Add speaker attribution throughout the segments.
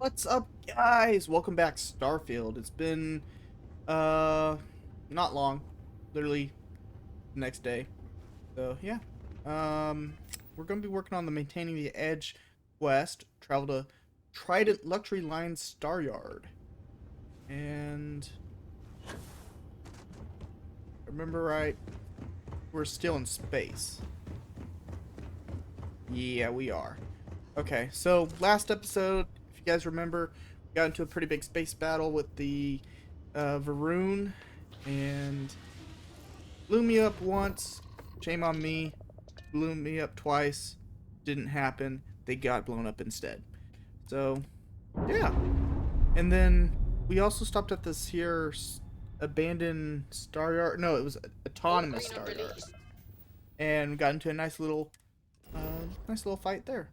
Speaker 1: What's up, guys? Welcome back, Starfield. It's been not long, literally the next day. So yeah, we're gonna be working on the maintaining the edge quest. Travel to Trident Luxury Line Star Yard, and if I remember right, we're still in space. Yeah, we are. Okay, so last episode, if you guys remember, we got into a pretty big space battle with the Varun, and blew me up once. Shame on me. Blew me up twice. Didn't happen. They got blown up instead. So, yeah. And then we also stopped at this here abandoned star yard. No, it was autonomous star yard, and got into a nice little fight there.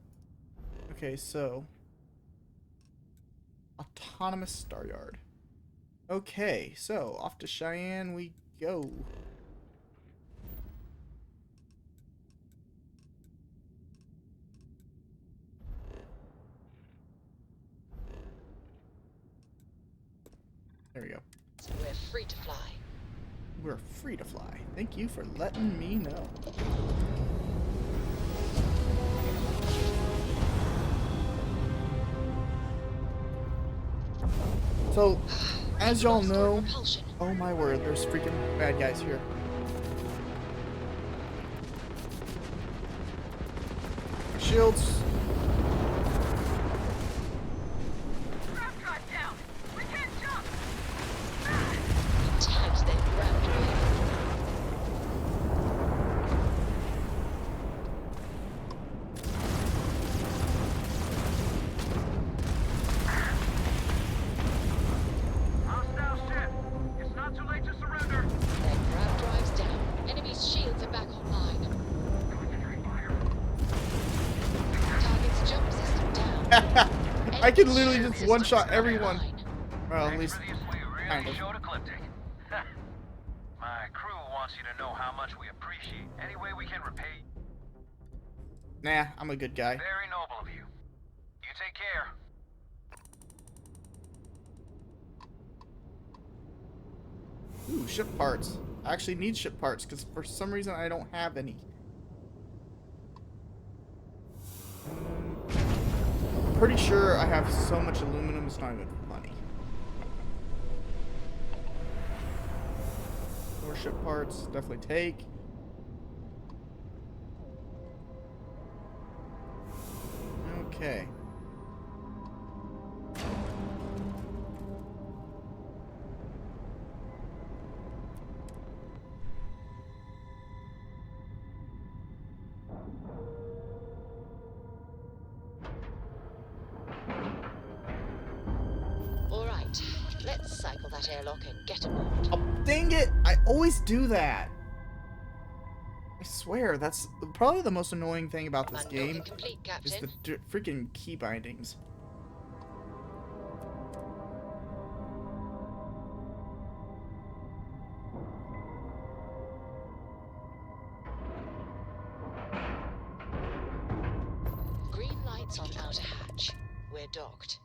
Speaker 1: Okay, so autonomous star yard. Okay, so off to Cheyenne we go. There we go.
Speaker 2: We're free to fly.
Speaker 1: We're free to fly. Thank you for letting me know. So, as y'all know, oh my word, there's freaking bad guys here. Shields. I can literally just one-shot everyone. Well, at least kind of.
Speaker 3: My crew wants you to know how much we appreciate any way we can repay.
Speaker 1: Nah, I'm a good guy.
Speaker 3: Very noble of you. You take care.
Speaker 1: Ooh, ship parts. I actually need ship parts because for some reason I don't have any. Pretty sure I have so much aluminum it's not even funny. More ship parts, definitely take. Okay.
Speaker 2: Let's cycle that airlock and get aboard.
Speaker 1: Oh, dang it! I always do that. I swear, that's probably the most annoying thing about this game
Speaker 2: complete,
Speaker 1: is the freaking key bindings.
Speaker 2: Green lights on outer hatch. We're docked.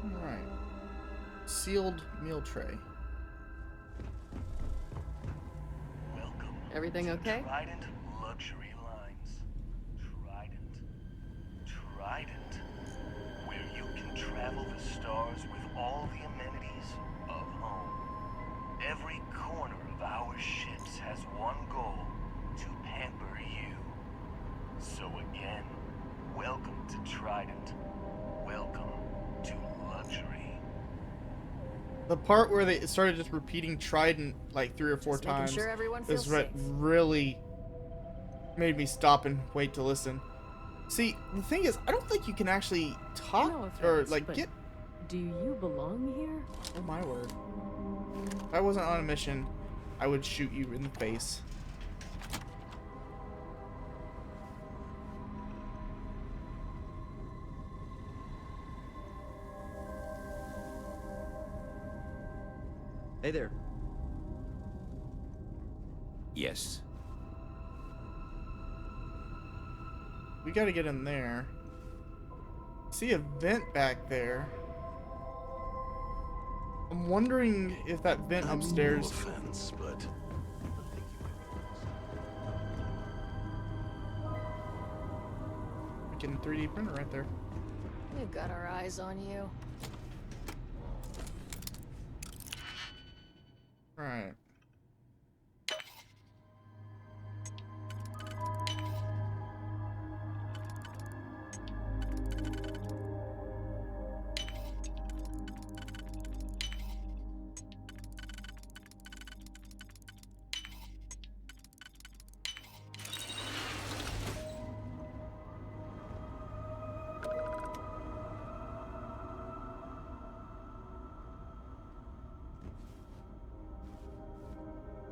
Speaker 1: Alright. Sealed meal tray.
Speaker 4: Welcome.
Speaker 5: Everything okay?
Speaker 4: Trident Luxury Lines. Trident. Where you can travel the stars with all the amenities of home. Every corner of our ships has one goal: to pamper you. So again, welcome to Trident. Welcome to luxury.
Speaker 1: The part where they started just repeating Trident like 3 or 4
Speaker 5: Just making
Speaker 1: times
Speaker 5: sure everyone
Speaker 1: is
Speaker 5: feels
Speaker 1: what
Speaker 5: safe.
Speaker 1: really made me stop and wait to listen. See, the thing is, I don't think you can actually talk
Speaker 5: No
Speaker 1: or
Speaker 5: offense,
Speaker 1: like
Speaker 5: but
Speaker 1: get.
Speaker 5: Do you belong here?
Speaker 1: Oh my word! If I wasn't on a mission, I would shoot you in the face.
Speaker 6: Hey there.
Speaker 7: Yes.
Speaker 1: we gotta get in there. See a vent back there. I'm wondering if that vent upstairs.
Speaker 4: No offense, but
Speaker 1: Freaking 3D printer right there.
Speaker 2: We've got our eyes on you.
Speaker 1: Right.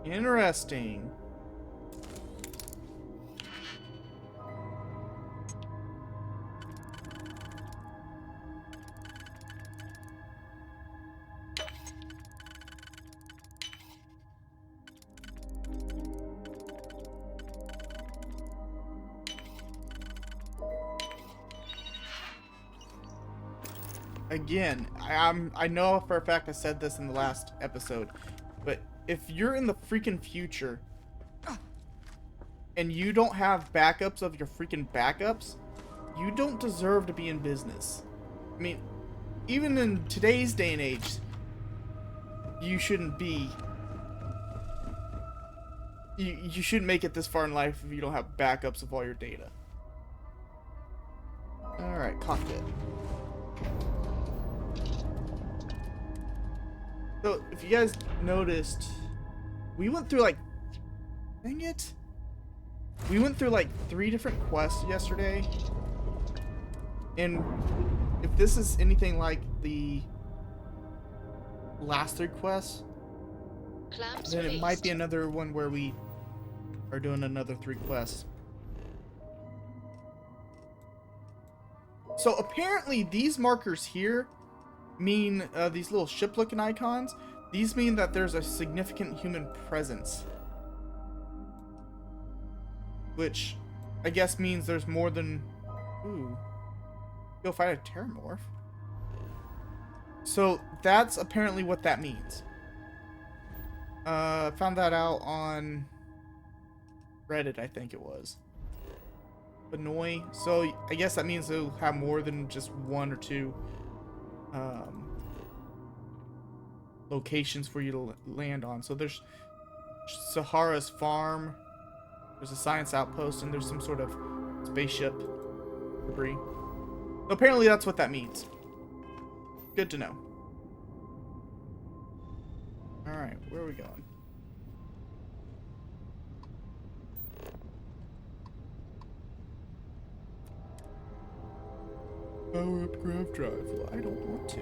Speaker 1: Interesting. Again, I know for a fact I said this in the last episode, but if you're in the freaking future and you don't have backups of your freaking backups, you don't deserve to be in business. I mean, even in today's day and age, you shouldn't be. You shouldn't make it this far in life if you don't have backups of all your data. Alright, cockpit. So, if you guys noticed, we went through like, dang it, we went through like 3 different quests yesterday, and if this is anything like the last 3 quests,
Speaker 2: Clamps
Speaker 1: then it might
Speaker 2: released.
Speaker 1: be another one where we are doing another 3 quests. So apparently these markers here mean, these little ship-looking icons, these mean that there's a significant human presence. Which, I guess means there's more than... Ooh. Go fight a Terramorph. So, that's apparently what that means. Found that out on Reddit, I think it was. Benoy. So, I guess that means they'll have more than just 1 or 2 locations for you to land on. So there's Sahara's farm, there's a science outpost, and there's some sort of spaceship debris. So apparently that's what that means. Good to know. Alright, where are we going? Power up grav drive. Well, I don't want to.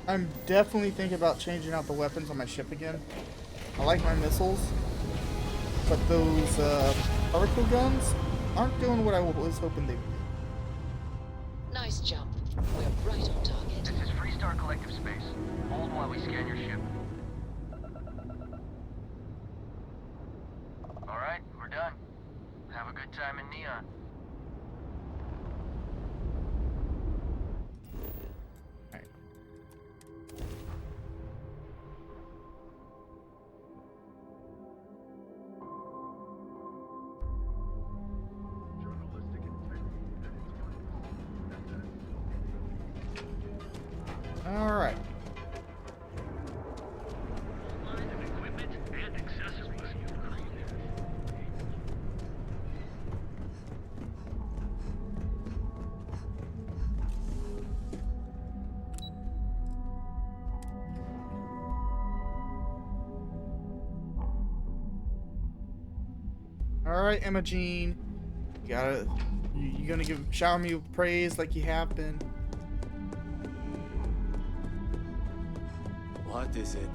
Speaker 1: I'm definitely thinking about changing out the weapons on my ship again. I like my missiles, but those particle guns aren't doing what I was hoping they would do.
Speaker 2: Nice jump. We're right on target.
Speaker 3: This is Freestar Collective Space. Hold while we scan your ship. Alright, we're done. Have a good time in Neon.
Speaker 1: Alright. Alright. Alright, Emma Jean. You gonna shower me with praise like you have been?
Speaker 7: What is it?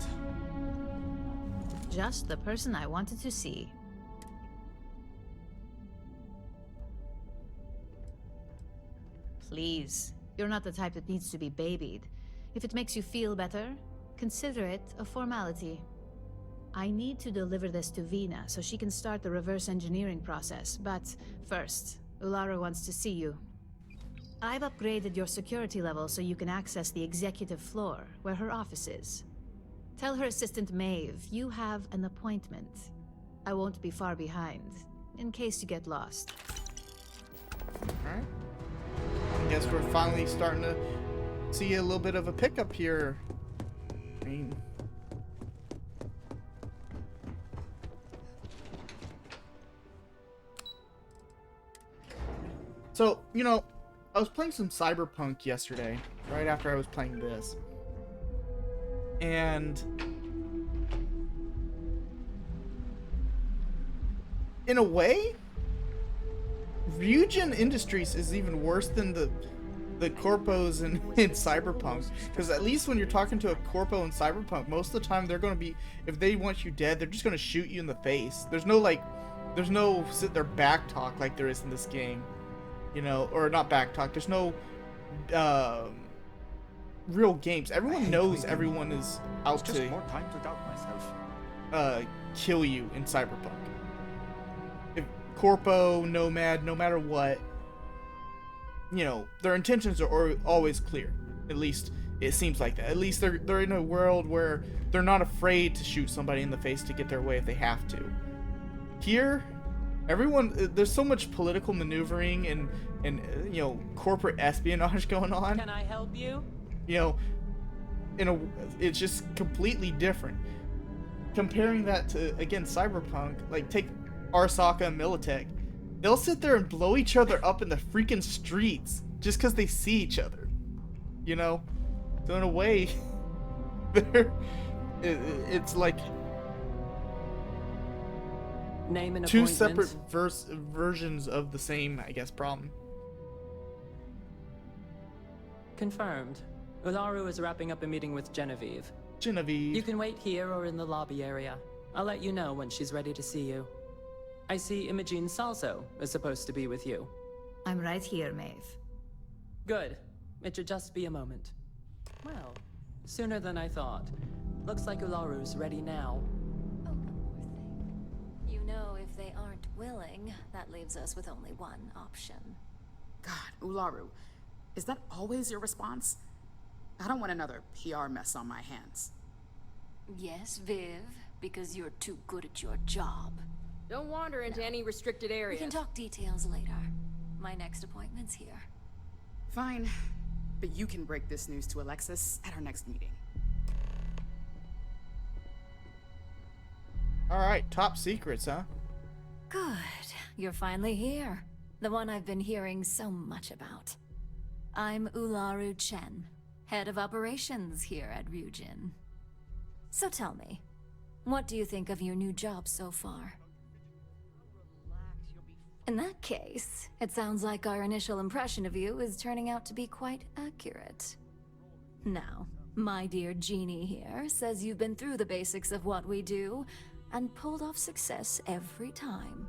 Speaker 8: Just the person I wanted to see. Please, you're not the type that needs to be babied. If it makes you feel better, consider it a formality. I need to deliver this to Vina so she can start the reverse engineering process, but first, Ulara wants to see you. I've upgraded your security level so you can access the executive floor, where her office is. Tell her assistant Maeve you have an appointment. I won't be far behind, in case you get lost.
Speaker 1: Alright. I guess we're finally starting to see a little bit of a pickup here. I mean... So, you know, I was playing some Cyberpunk yesterday, right after I was playing this. And... in a way, Ryujin Industries is even worse than the corpos in Cyberpunk, because at least when you're talking to a corpo in Cyberpunk, most of the time they're going to be, if they want you dead, they're just going to shoot you in the face. There's no sit there back talk like there is in this game, you know, or not back talk. There's no real games. Everyone knows everyone is out
Speaker 7: Just
Speaker 1: to
Speaker 7: more time to doubt myself.
Speaker 1: kill you in Cyberpunk. If corpo, nomad, no matter what, you know, their intentions are always clear. At least it seems like that. At least they're in a world where they're not afraid to shoot somebody in the face to get their way if they have to. Here, everyone, there's so much political maneuvering and you know, corporate espionage going on.
Speaker 9: Can I help you?
Speaker 1: You know, it's just completely different. Comparing that to, again, Cyberpunk, like take Arasaka and Militech. They'll sit there and blow each other up in the freaking streets just because they see each other. You know? So in a way, it's like
Speaker 9: Name an
Speaker 1: two
Speaker 9: appointment.
Speaker 1: separate versions of the same, I guess, problem.
Speaker 9: Confirmed. Ularu is wrapping up a meeting with Genevieve.
Speaker 1: Genevieve.
Speaker 9: You can wait here or in the lobby area. I'll let you know when she's ready to see you. I see Imogene Salso is supposed to be with you.
Speaker 8: I'm right here, Maeve.
Speaker 9: Good. It should just be a moment. Well, sooner than I thought. Looks like Ularu's ready now.
Speaker 10: Oh, one more thing. You know, if they aren't willing, that leaves us with only one option.
Speaker 11: God, Ularu, is that always your response? I don't want another PR mess on my hands.
Speaker 10: Yes, Viv, because you're too good at your job.
Speaker 5: Don't wander into any restricted
Speaker 10: We
Speaker 5: area.
Speaker 10: can talk details later. My next appointment's here.
Speaker 11: Fine, but you can break this news to Alexis at our next meeting.
Speaker 1: Alright, top secrets, huh?
Speaker 10: Good. You're finally here. The one I've been hearing so much about. I'm Ularu Chen, head of operations here at Ryujin. So tell me, what do you think of your new job so far? In that case, it sounds like our initial impression of you is turning out to be quite accurate. Now, my dear Jeannie here says you've been through the basics of what we do and pulled off success every time.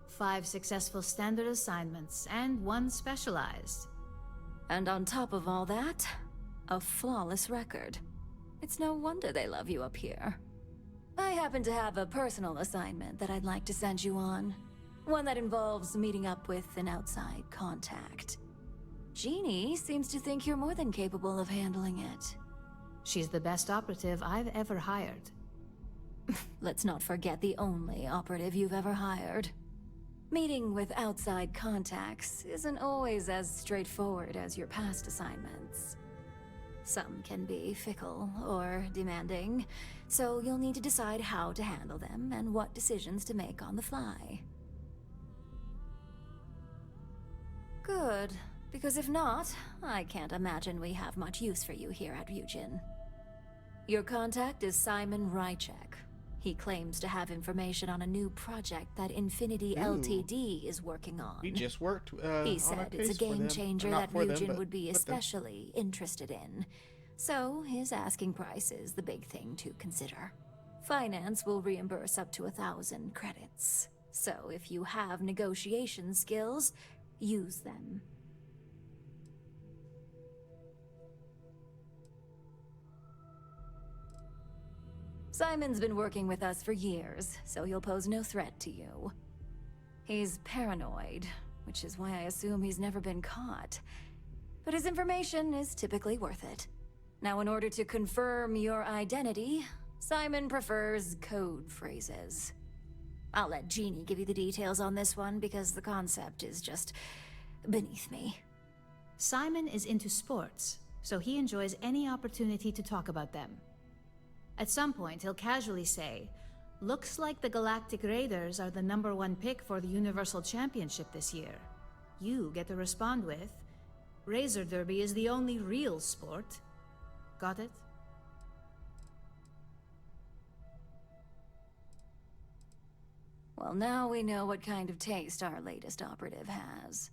Speaker 8: 5 successful standard assignments and 1 specialized.
Speaker 10: And on top of all that, a flawless record. It's no wonder they love you up here. I happen to have a personal assignment that I'd like to send you on. One that involves meeting up with an outside contact. Jeannie seems to think you're more than capable of handling it.
Speaker 8: She's the best operative I've ever hired.
Speaker 10: Let's not forget the only operative you've ever hired. Meeting with outside contacts isn't always as straightforward as your past assignments. Some can be fickle or demanding, so you'll need to decide how to handle them and what decisions to make on the fly. Good, because if not, I can't imagine we have much use for you here at Ryujin. Your contact is Simon Rychek. He claims to have information on a new project that Infinity
Speaker 1: Ooh.
Speaker 10: Ltd is working on.
Speaker 1: We just worked
Speaker 10: He
Speaker 1: on
Speaker 10: said
Speaker 1: a
Speaker 10: it's a
Speaker 1: case for them.
Speaker 10: game changer
Speaker 1: Not
Speaker 10: that
Speaker 1: for them,
Speaker 10: Ryujin
Speaker 1: but
Speaker 10: would be
Speaker 1: with them.
Speaker 10: especially interested in. So his asking price is the big thing to consider. Finance will reimburse up to 1,000 credits. So if you have negotiation skills, use them. Simon's been working with us for years, so he'll pose no threat to you. He's paranoid, which is why I assume he's never been caught. But his information is typically worth it. Now, in order to confirm your identity, Simon prefers code phrases. I'll let Jeannie give you the details on this one because the concept is just beneath me.
Speaker 8: Simon is into sports, so he enjoys any opportunity to talk about them. At some point, he'll casually say, "Looks like the Galactic Raiders are the #1 pick for the Universal Championship this year." You get to respond with, "Razor Derby is the only real sport." Got it?
Speaker 10: Well, now we know what kind of taste our latest operative has.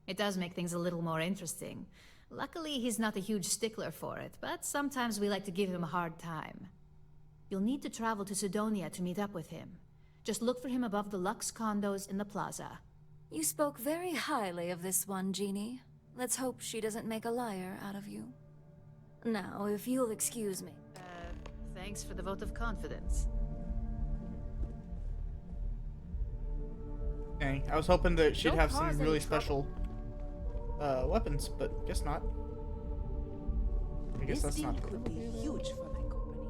Speaker 8: It does make things a little more interesting. Luckily, he's not a huge stickler for it, but sometimes we like to give him a hard time. You'll need to travel to Sidonia to meet up with him. Just look for him above the Lux condos in the plaza.
Speaker 10: You spoke very highly of this one, Jeannie. Let's hope she doesn't make a liar out of you. Now, if you'll excuse me.
Speaker 8: Thanks for the vote of confidence.
Speaker 1: Dang, I was hoping that she'd
Speaker 5: Don't
Speaker 1: have some
Speaker 5: cause
Speaker 1: really
Speaker 5: any trouble.
Speaker 1: special weapons, but guess not. I guess that's not
Speaker 5: could be huge for my company.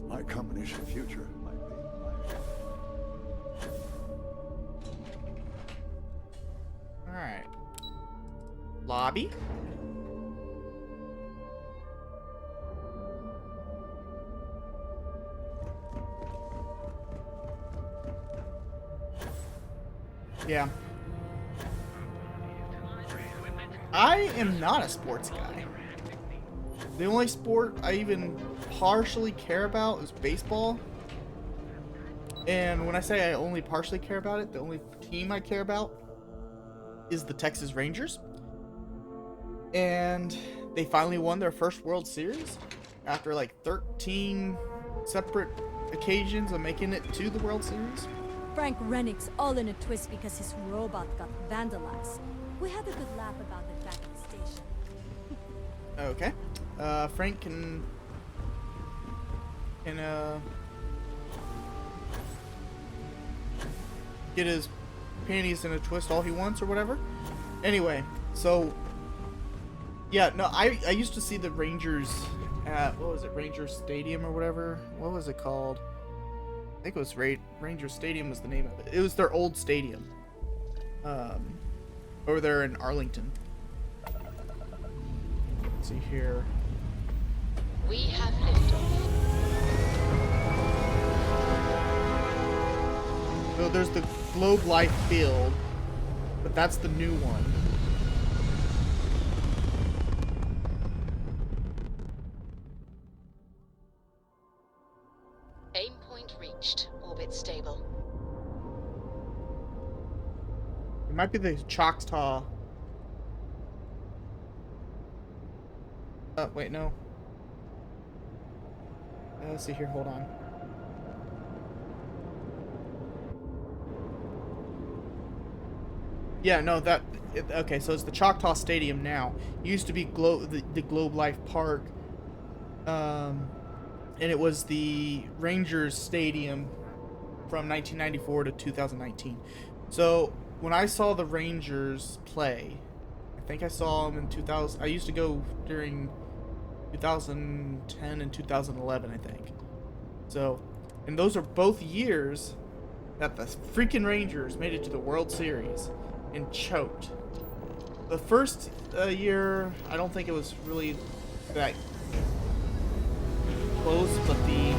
Speaker 12: My company's future might be my...
Speaker 1: Alright. Lobby? Yeah. I am not a sports guy. The only sport I even partially care about is baseball. And when I say I only partially care about it, the only team I care about is the Texas Rangers. And they finally won their first World Series after like 13 separate occasions of making it to the World Series.
Speaker 13: Frank Rennick's all in a twist because his robot got vandalized. We had a good laugh about it back at the station.
Speaker 1: Okay. Frank can get his panties in a twist all he wants or whatever. Anyway, so yeah, no, I used to see the Rangers at, what was it, Rangers Stadium or whatever? What was it called? I think it was Ranger Stadium was the name of it. It was their old stadium. Over there in Arlington. Let's see here.
Speaker 2: We have liftoff.
Speaker 1: So there's the Globe Life Field, but that's the new one.
Speaker 2: Aim point reached. Orbit stable.
Speaker 1: It might be the Choctaw. Wait, no. Let's see here, hold on. Yeah, no, okay, so it's the Choctaw Stadium now. It used to be the Globe Life Park. And it was the Rangers Stadium from 1994 to 2019. So when I saw the Rangers play, I think I saw them in 2000. I used to go during 2010 and 2011, I think. So, and those are both years that the freaking Rangers made it to the World Series and choked. The first year, I don't think it was really that close, but I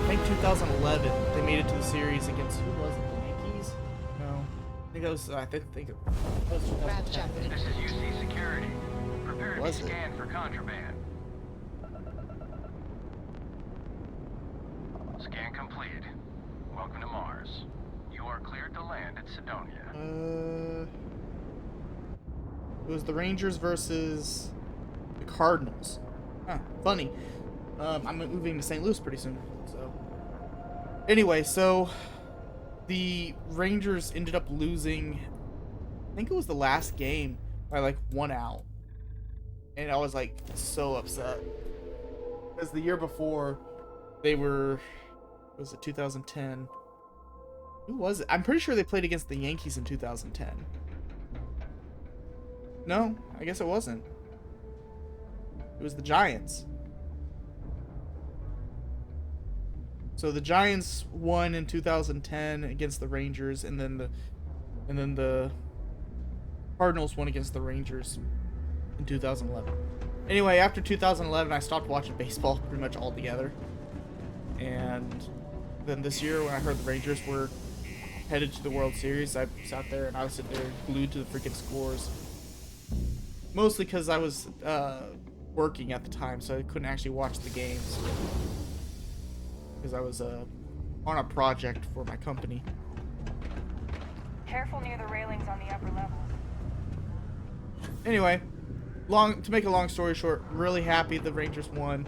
Speaker 1: think 2011 they made it to the series against, who was it? The Yankees? No, I think it was. I think it was 2010.
Speaker 3: This is UC Security. Prepare to be
Speaker 1: Was it?
Speaker 3: scanned for contraband. Scan completed. Welcome to Mars. You are cleared to land at Sidonia.
Speaker 1: It was the Rangers versus the Cardinals. Huh, funny. I'm moving to St. Louis pretty soon, so. Anyway, so the Rangers ended up losing, I think it was the last game, by like 1 out. And I was like so upset. Because the year before, they were, was it 2010? Who was it? I'm pretty sure they played against the Yankees in 2010. No, I guess it wasn't. It was the Giants. So the Giants won in 2010 against the Rangers, and then the Cardinals won against the Rangers in 2011. Anyway, after 2011, I stopped watching baseball pretty much altogether. And then this year, when I heard the Rangers were headed to the World Series, I sat there and I was sitting there glued to the freaking scores. Mostly because I was working at the time, so I couldn't actually watch the games. Because I was on a project for my company.
Speaker 14: Careful near the railings on the upper level.
Speaker 1: Anyway, to make a long story short, really happy the Rangers won,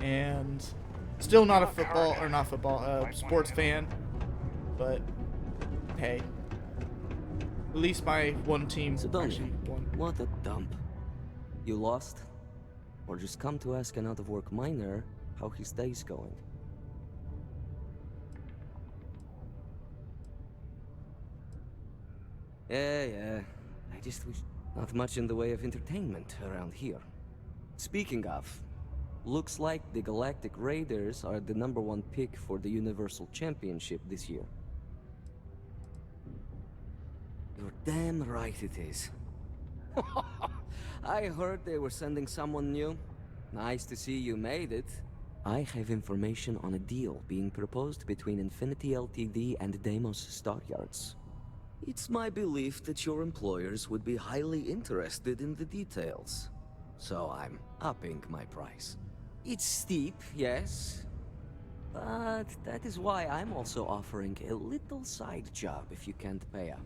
Speaker 1: and still not a sports fan, but hey, at least my one team actually won.
Speaker 15: What a dump. You lost? Or just come to ask an out-of-work miner how his day's going? Yeah. I just wish... Not much in the way of entertainment around here. Speaking of, looks like the Galactic Raiders are the #1 pick for the Universal Championship this year. You're damn right it is. I heard they were sending someone new. Nice to see you made it. I have information on a deal being proposed between Infinity Ltd and Deimos Stockyards. It's my belief that your employers would be highly interested in the details. So I'm upping my price. It's steep, yes. But that is why I'm also offering a little side job if you can't pay up.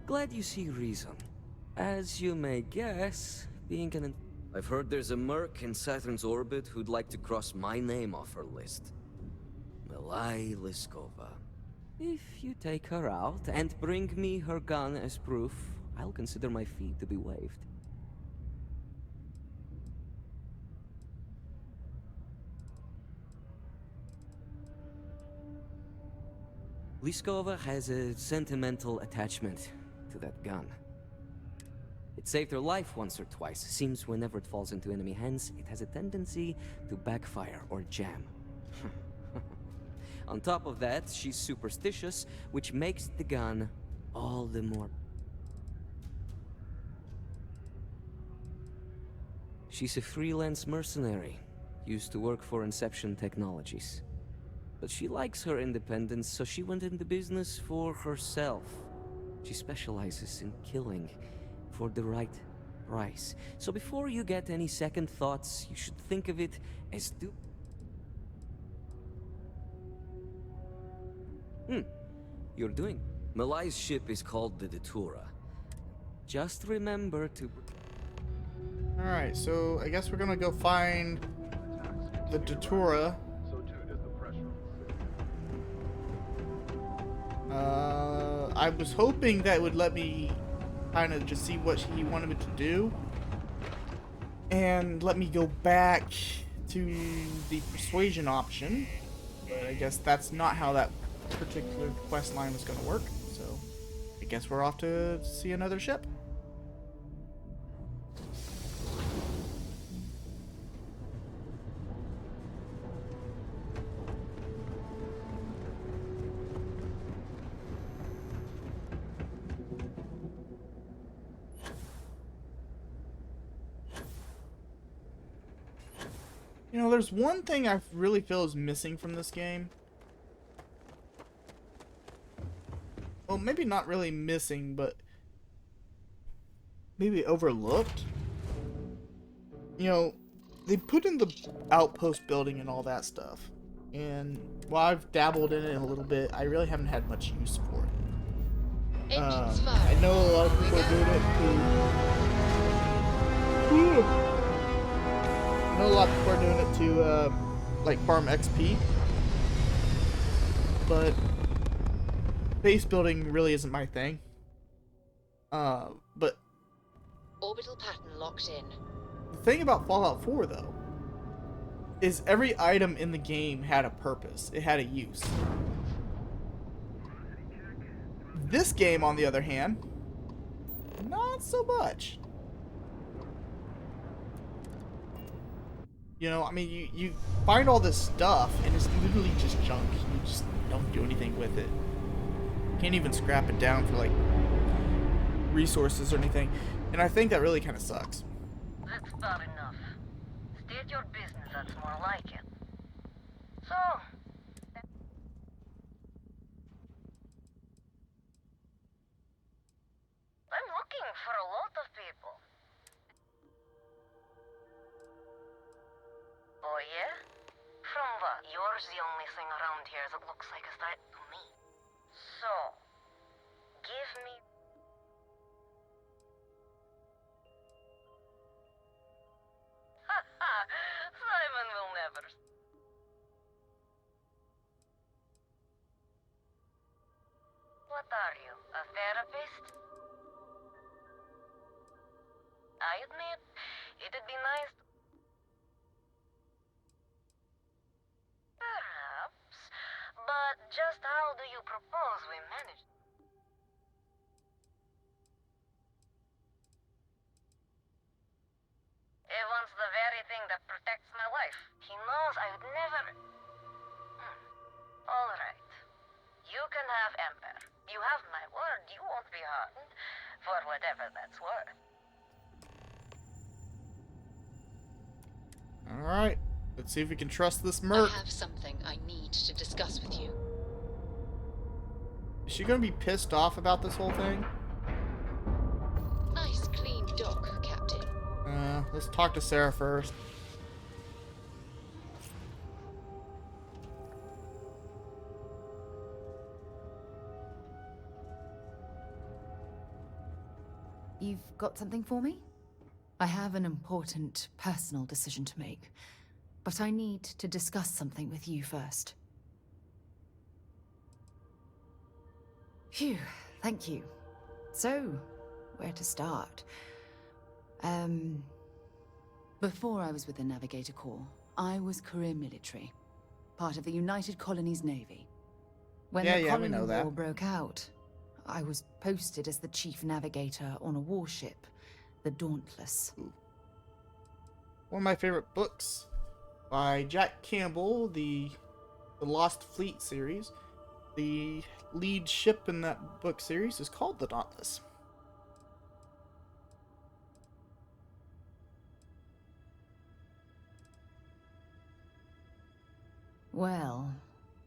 Speaker 15: Glad you see reason. As you may guess, being an... I've heard there's a merc in Saturn's orbit who'd like to cross my name off her list. Milai Liskova. If you take her out and bring me her gun as proof, I'll consider my fee to be waived. Liskova has a sentimental attachment to that gun. It saved her life once or twice. Seems whenever it falls into enemy hands, it has a tendency to backfire or jam. On top of that, she's superstitious, which makes the gun all the more... She's a freelance mercenary, used to work for Inception Technologies. But she likes her independence, so she went into business for herself. She specializes in killing for the right price. So before you get any second thoughts, you should think of it as You're doing. Malai's ship is called the Datura. Just remember to...
Speaker 1: Alright, so I guess we're gonna go find the Datura. I was hoping that would let me kind of just see what he wanted me to do and let me go back to the persuasion option, but I guess that's not how that particular quest line was going to work, so I guess we're off to see another ship. You know, there's one thing I really feel is missing from this game. Well, maybe not really missing, but maybe overlooked. You know, they put in the outpost building and all that stuff. And while I've dabbled in it a little bit, I really haven't had much use for it. I know a lot of people are doing it to... I know a lot of people are doing it to, like, farm XP. But base building really isn't my thing. But
Speaker 2: Orbital pattern locked in.
Speaker 1: The thing about Fallout 4, though, is every item in the game had a purpose. It had a use. This game, on the other hand, not so much. You know, I mean, you find all this stuff, and it's literally just junk. You just don't do anything with it. Can't even scrap it down for, like, resources or anything. And I think that really kind of sucks.
Speaker 14: That's bad enough. State your business, that's more like it. So, I'm looking for a lot of people. Oh yeah? From what? You're the only thing around here that looks like a threat to me. So, give me... Simon will never... What are you, a therapist? I admit, it'd be nice to... Perhaps, but just how do you propose we manage? He wants the very thing that protects my life. He knows I would never... All right. You can have Ember. You have my word. You won't be harmed. For whatever that's worth.
Speaker 1: Alright. Let's see if we can trust this merc.
Speaker 2: I have something I need to discuss with you.
Speaker 1: Is she gonna be pissed off about this whole thing?
Speaker 2: Nice clean dock, Captain.
Speaker 1: Let's talk to Sarah first.
Speaker 16: You've got something for me? I have an important personal decision to make, but I need to discuss something with you first. Phew, thank you. So, where to start? Before I was with the Navigator Corps, I was career military, part of the United Colonies Navy. When the Colony War broke out, I was posted as the chief navigator on a warship, the Dauntless.
Speaker 1: Ooh. One of my favorite books by Jack Campbell, the Lost Fleet series. The lead ship in that book series is called the Dauntless.
Speaker 16: Well,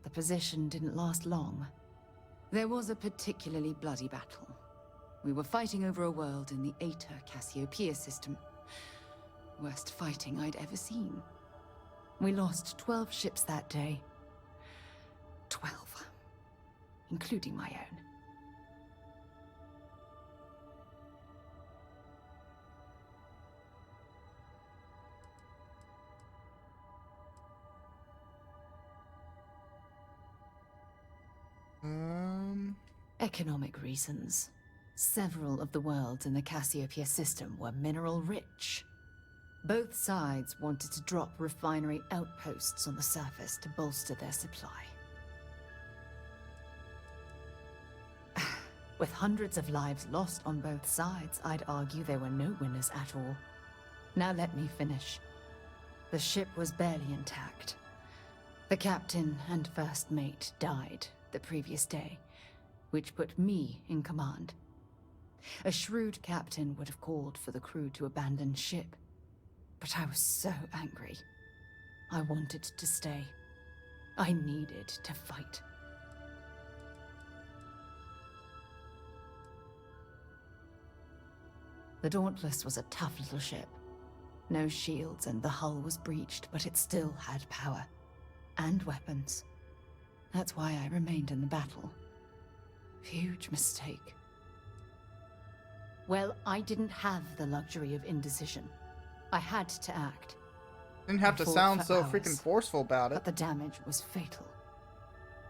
Speaker 16: the position didn't last long. There was a particularly bloody battle. We were fighting over a world in the Eta Cassiopeia system. Worst fighting I'd ever seen. We lost 12 ships that day. 12. Including my own. Economic reasons. Several of the worlds in the Cassiopeia system were mineral rich. Both sides wanted to drop refinery outposts on the surface to bolster their supply. With hundreds of lives lost on both sides, I'd argue there were no winners at all. Now let me finish. The ship was barely intact. The captain and first mate died the previous day, which put me in command. A shrewd captain would have called for the crew to abandon ship, but I was so angry. I wanted to stay. I needed to fight. The Dauntless was a tough little ship. No shields and the hull was breached, but it still had power. And weapons. That's why I remained in the battle. Huge mistake. Well, I didn't have the luxury of indecision. I had to act.
Speaker 1: Didn't have to sound so freaking forceful about it.
Speaker 16: But the damage was fatal.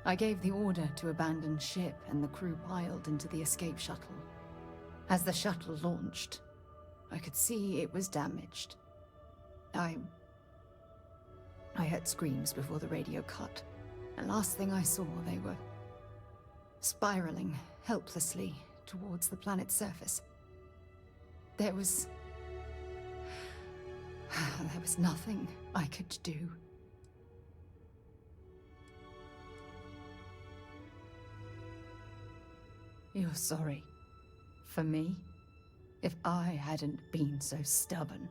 Speaker 16: I gave the order to abandon ship and the crew piled into the escape shuttle. As the shuttle launched, I could see it was damaged. I heard screams before the radio cut. And last thing I saw, they were spiraling helplessly towards the planet's surface. There was nothing I could do. You're sorry. For me? If I hadn't been so stubborn,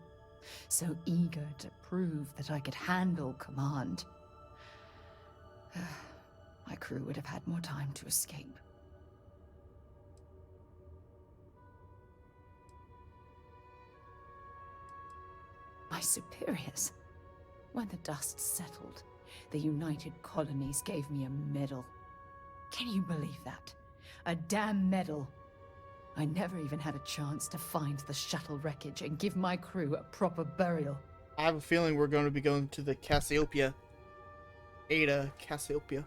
Speaker 16: so eager to prove that I could handle command, my crew would have had more time to escape. My superiors. When the dust settled, the United Colonies gave me a medal. Can you believe that? A damn medal. I never even had a chance to find the shuttle wreckage and give my crew a proper burial.
Speaker 1: I have a feeling we're going to be going to the Cassiopeia. Ada Cassiopeia.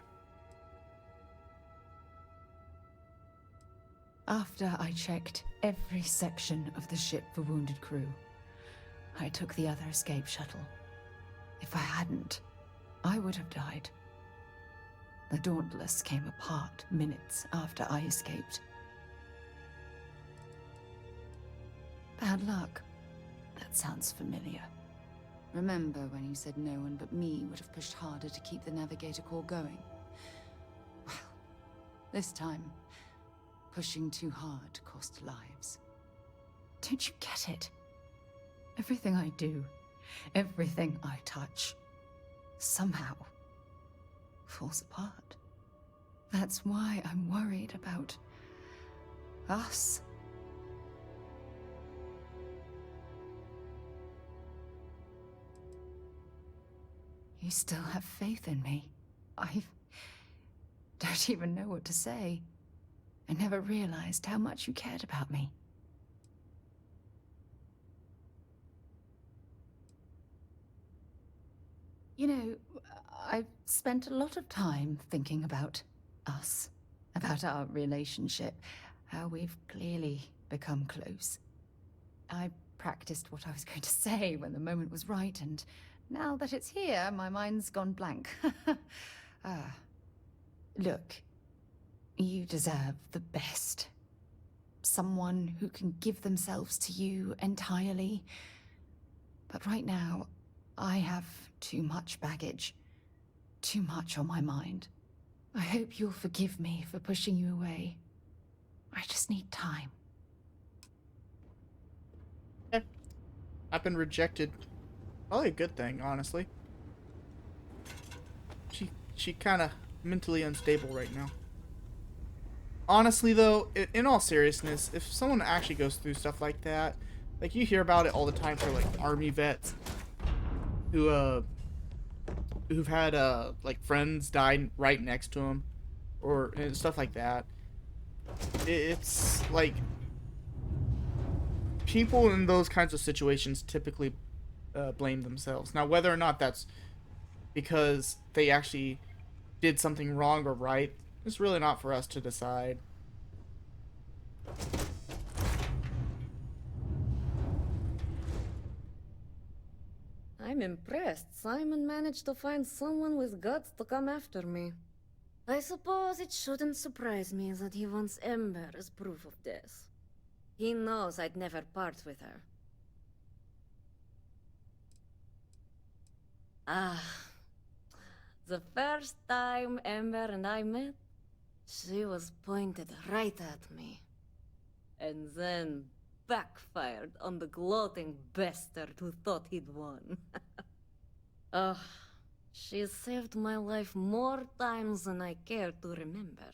Speaker 16: After I checked every section of the ship for wounded crew, I took the other escape shuttle. If I hadn't, I would have died. The Dauntless came apart minutes after I escaped. Bad luck. That sounds familiar.
Speaker 5: Remember when you said no one but me would have pushed harder to keep the Navigator core going? Well, this time, pushing too hard cost lives.
Speaker 16: Don't you get it? Everything I do, everything I touch, somehow falls apart. That's why I'm worried about us. You still have faith in me. I don't even know what to say. I never realized how much you cared about me. You know, I've spent a lot of time thinking about us, about our relationship, how we've clearly become close. I practiced what I was going to say when the moment was right, and now that it's here, my mind's gone blank. Look, you deserve the best. Someone who can give themselves to you entirely. But right now, I have too much baggage. Too much on my mind. I hope you'll forgive me for pushing you away. I just need time.
Speaker 1: Yeah. I've been rejected. Probably a good thing, honestly. She kind of mentally unstable right now. Honestly, though, in all seriousness, if someone actually goes through stuff like that, like you hear about it all the time for like army vets who've had like friends die right next to them, or stuff like that. It's like people in those kinds of situations typically blame themselves. Now, whether or not that's because they actually did something wrong or right, it's really not for us to decide.
Speaker 17: I'm impressed Simon managed to find someone with guts to come after me. I suppose it shouldn't surprise me that he wants Ember as proof of this. He knows I'd never part with her. The first time Ember and I met, she was pointed right at me. And then backfired on the gloating bastard who thought he'd won. She's saved my life more times than I care to remember.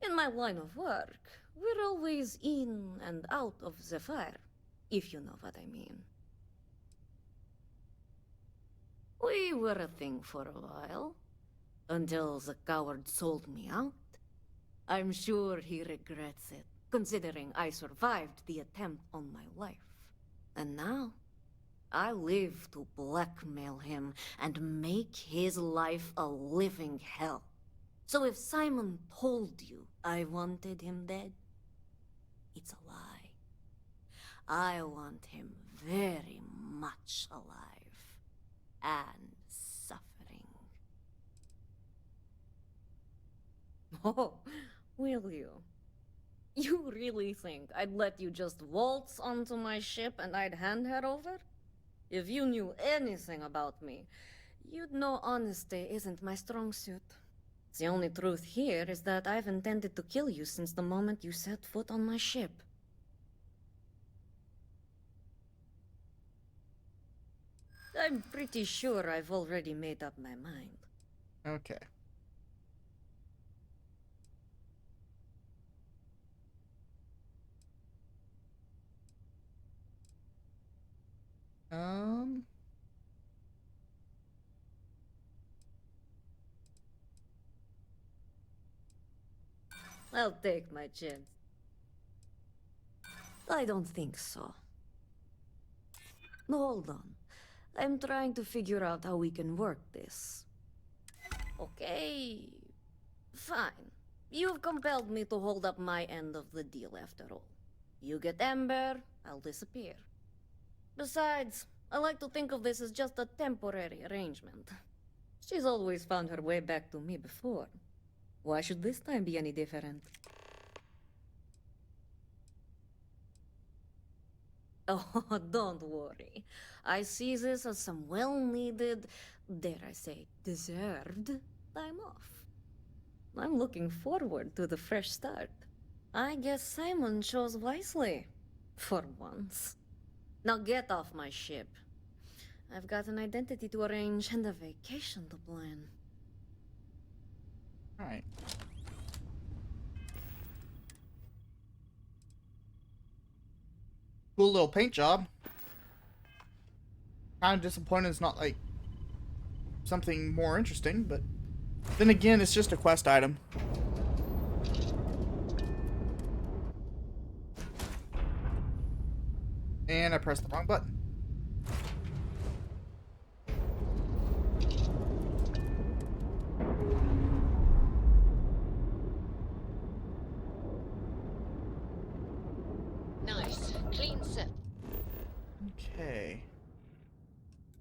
Speaker 17: In my line of work, we're always in and out of the fire, if you know what I mean. We were a thing for a while, until the coward sold me out. I'm sure he regrets it, considering I survived the attempt on my life. And now, I live to blackmail him and make his life a living hell. So if Simon told you I wanted him dead, it's a lie. I want him very much alive. And suffering. Oh, will you? You really think I'd let you just waltz onto my ship and I'd hand her over? If you knew anything about me, you'd know honesty isn't my strong suit. The only truth here is that I've intended to kill you since the moment you set foot on my ship. I'm pretty sure I've already made up my mind.
Speaker 1: Okay.
Speaker 17: I'll take my chance. I don't think so. No, hold on. I'm trying to figure out how we can work this. Okay. Fine. You've compelled me to hold up my end of the deal after all. You get Ember, I'll disappear. Besides, I like to think of this as just a temporary arrangement. She's always found her way back to me before. Why should this time be any different? Oh, don't worry. I see this as some well-needed, dare I say, deserved time off. I'm looking forward to the fresh start. I guess Simon chose wisely. For once. Now get off my ship. I've got an identity to arrange and a vacation to plan.
Speaker 1: Alright. Cool little paint job. Kind of disappointed it's not like something more interesting, but then again, it's just a quest item. And I pressed the wrong button.
Speaker 2: Nice. Clean set.
Speaker 1: Okay.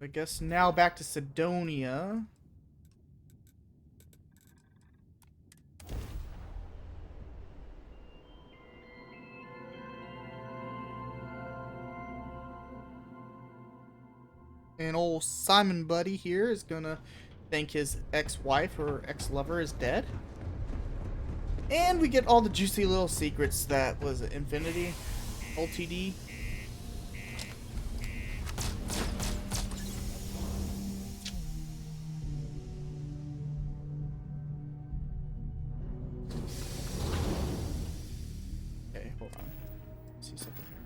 Speaker 1: I guess now back to Sidonia. And old Simon buddy here is gonna thank his ex-wife or ex-lover is dead. And we get all the juicy little secrets that was Infinity LTD. Okay, hold on. Let's see something here.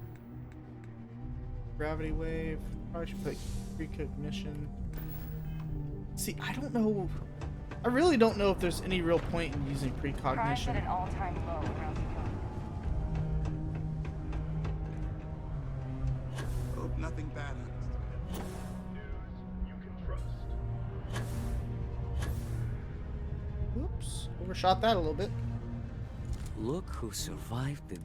Speaker 1: Gravity wave. Probably should put precognition. See, I don't know. I really don't know if there's any real point in using precognition.
Speaker 14: At an all-time low around the
Speaker 7: Hope nothing bad happens.
Speaker 3: You can trust.
Speaker 1: Oops, overshot that a little bit.
Speaker 15: Look who survived the...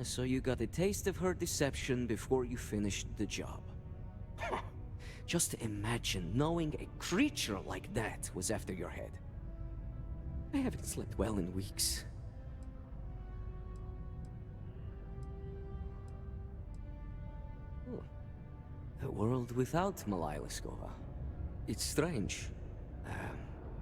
Speaker 15: So you got a taste of her deception before you finished the job. Just imagine knowing a creature like that was after your head. I haven't slept well in weeks. A world without Malaya Liskova. It's strange.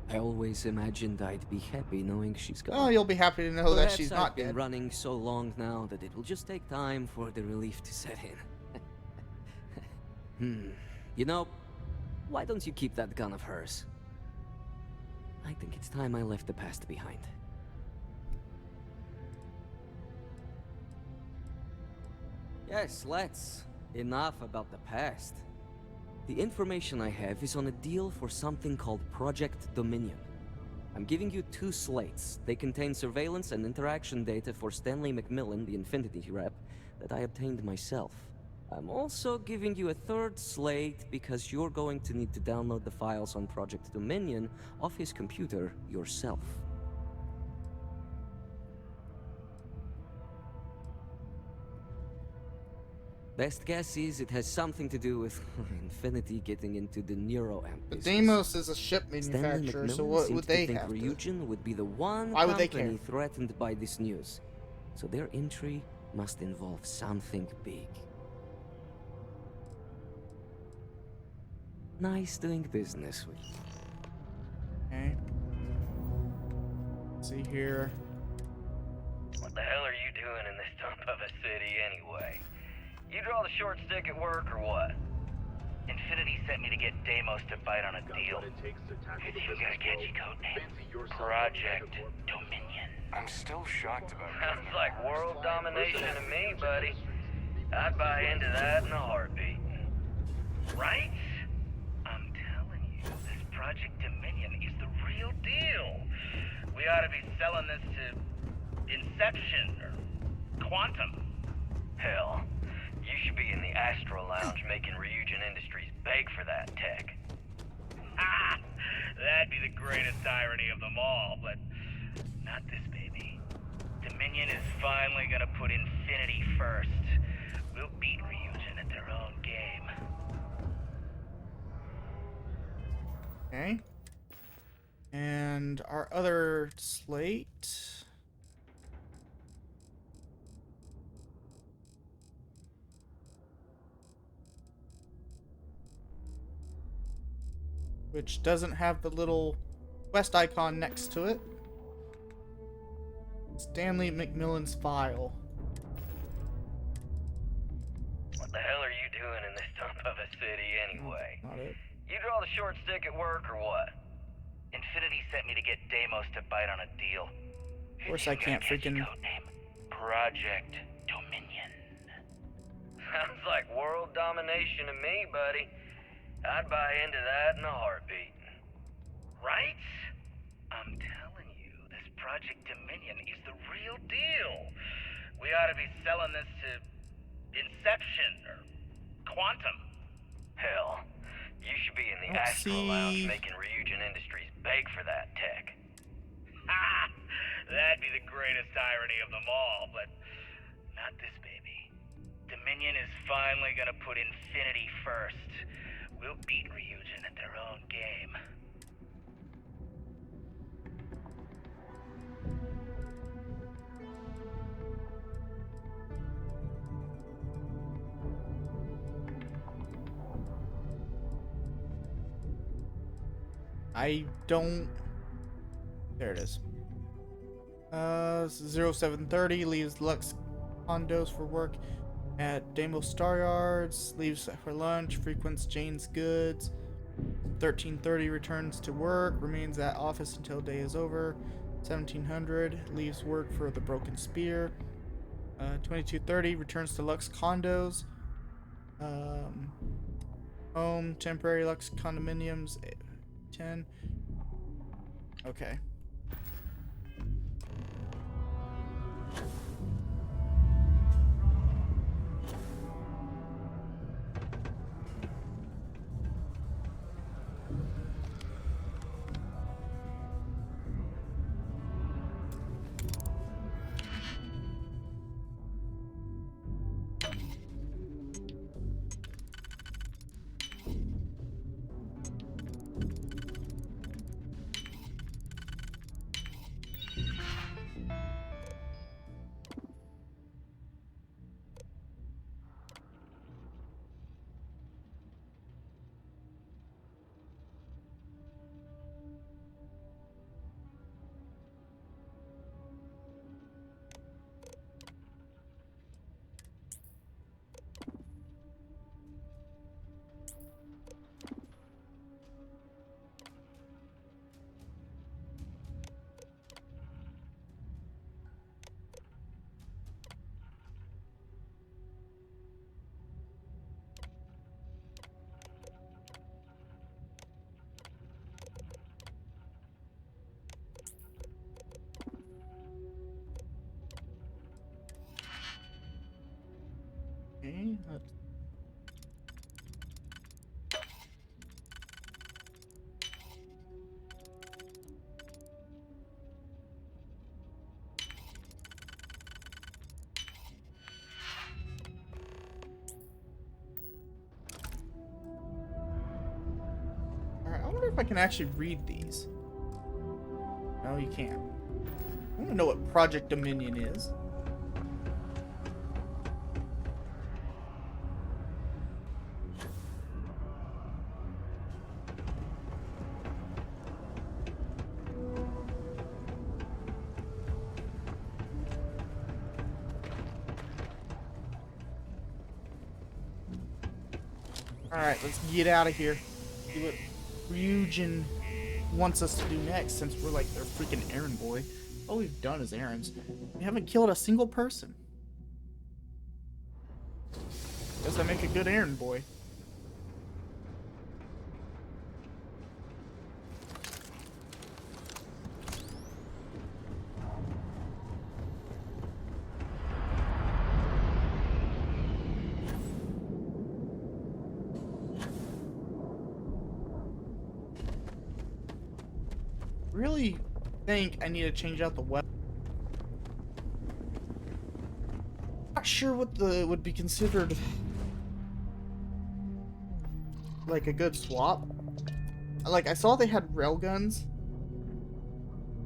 Speaker 15: I always imagined I'd be happy knowing she's gone.
Speaker 1: Oh, you'll be happy to know that she's
Speaker 15: I've
Speaker 1: not
Speaker 15: been
Speaker 1: dead.
Speaker 15: running so long now that it will just take time for the relief to set in. You know, why don't you keep that gun of hers? I think it's time I left the past behind. Yes, let's. Enough about the past. The information I have is on a deal for something called Project Dominion. I'm giving you 2 slates. They contain surveillance and interaction data for Stanley McMillan, the Infinity rep, that I obtained myself. I'm also giving you a third slate because you're going to need to download the files on Project Dominion off his computer yourself. Best guess is it has something to do with Infinity getting into the neuroamp
Speaker 1: But
Speaker 15: business.
Speaker 1: Deimos is a ship
Speaker 15: Stanley
Speaker 1: manufacturer, so
Speaker 15: McMillan
Speaker 1: what
Speaker 15: seemed
Speaker 1: would
Speaker 15: to
Speaker 1: they
Speaker 15: think
Speaker 1: have to?
Speaker 15: Ryujin would be the one
Speaker 1: Why would they
Speaker 15: company
Speaker 1: care?
Speaker 15: threatened by this news. So their entry must involve something big. Nice doing business with you.
Speaker 1: Okay. Let's see here.
Speaker 3: What the hell are you doing in this dump of a city anyway? You draw the short stick at work or what?
Speaker 4: Infinity sent me to get Deimos to bite on a deal. It's even got a catchy code name. Project Dominion.
Speaker 3: I'm still shocked about it. Sounds like world domination to me, buddy. I'd buy into that in a heartbeat.
Speaker 4: Right? I'm telling you, this Project Dominion is the real deal. We ought to be selling this to Inception or Quantum.
Speaker 3: Hell, you should be in the Astro Lounge making Ryujin Industries beg for that tech.
Speaker 4: Ah! That'd be the greatest irony of them all, but not this baby. Dominion is finally gonna put Infinity first. We'll beat Ryujin at their own game.
Speaker 1: Okay. And our other slate. Which doesn't have the little quest icon next to it. Stanley McMillan's file.
Speaker 3: What the hell are you doing in this dump of a city anyway?
Speaker 1: Not it.
Speaker 3: You draw the short stick at work or what?
Speaker 4: Infinity sent me to get Deimos to bite on a deal.
Speaker 1: Of course I can't freaking...
Speaker 4: Project Dominion.
Speaker 3: Sounds like world domination to me, buddy. I'd buy into that in a heartbeat.
Speaker 4: Right? I'm telling you, this Project Dominion is the real deal. We ought to be selling this to Inception or Quantum.
Speaker 3: Hell, you should be in the Astro Lounge making Ryujin Industries beg for that tech.
Speaker 4: Ha! That'd be the greatest irony of them all, but not this baby. Dominion is finally gonna put Infinity first. We'll beat Ryujin at their own game.
Speaker 1: I don't... There it is. 0730 leaves Lux condos for work at Deimos Star Yards, leaves for lunch, frequents Jane's Goods. 1330 returns to work, remains at office until day is over. 1700 leaves work for the Broken Spear. 2230 returns to Lux condos. Home, temporary Lux condominiums. 10. Okay. Okay, if I can actually read these. No, you can't. I want to know what Project Dominion is. Alright, let's get out of here. See what Ryujin wants us to do next, since we're like their freaking errand boy. All we've done is errands. We haven't killed a single person. Guess I make a good errand boy. Really think I need to change out the weapon. Not sure what would be considered like a good swap. Like, I saw they had railguns,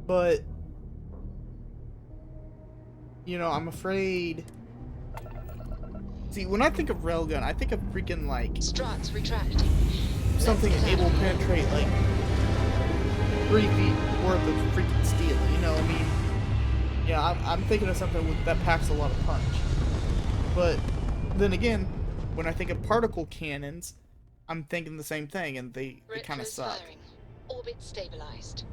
Speaker 1: but you know, I'm afraid. See, when I think of railgun, I think of freaking like
Speaker 2: Struts retracting.
Speaker 1: something able to penetrate like 3 feet worth of freaking steel, you know what I mean? Yeah, I'm thinking of something that packs a lot of punch. But then again, when I think of particle cannons, I'm thinking the same thing, and they kind of suck.
Speaker 2: Firing. Orbit stabilized.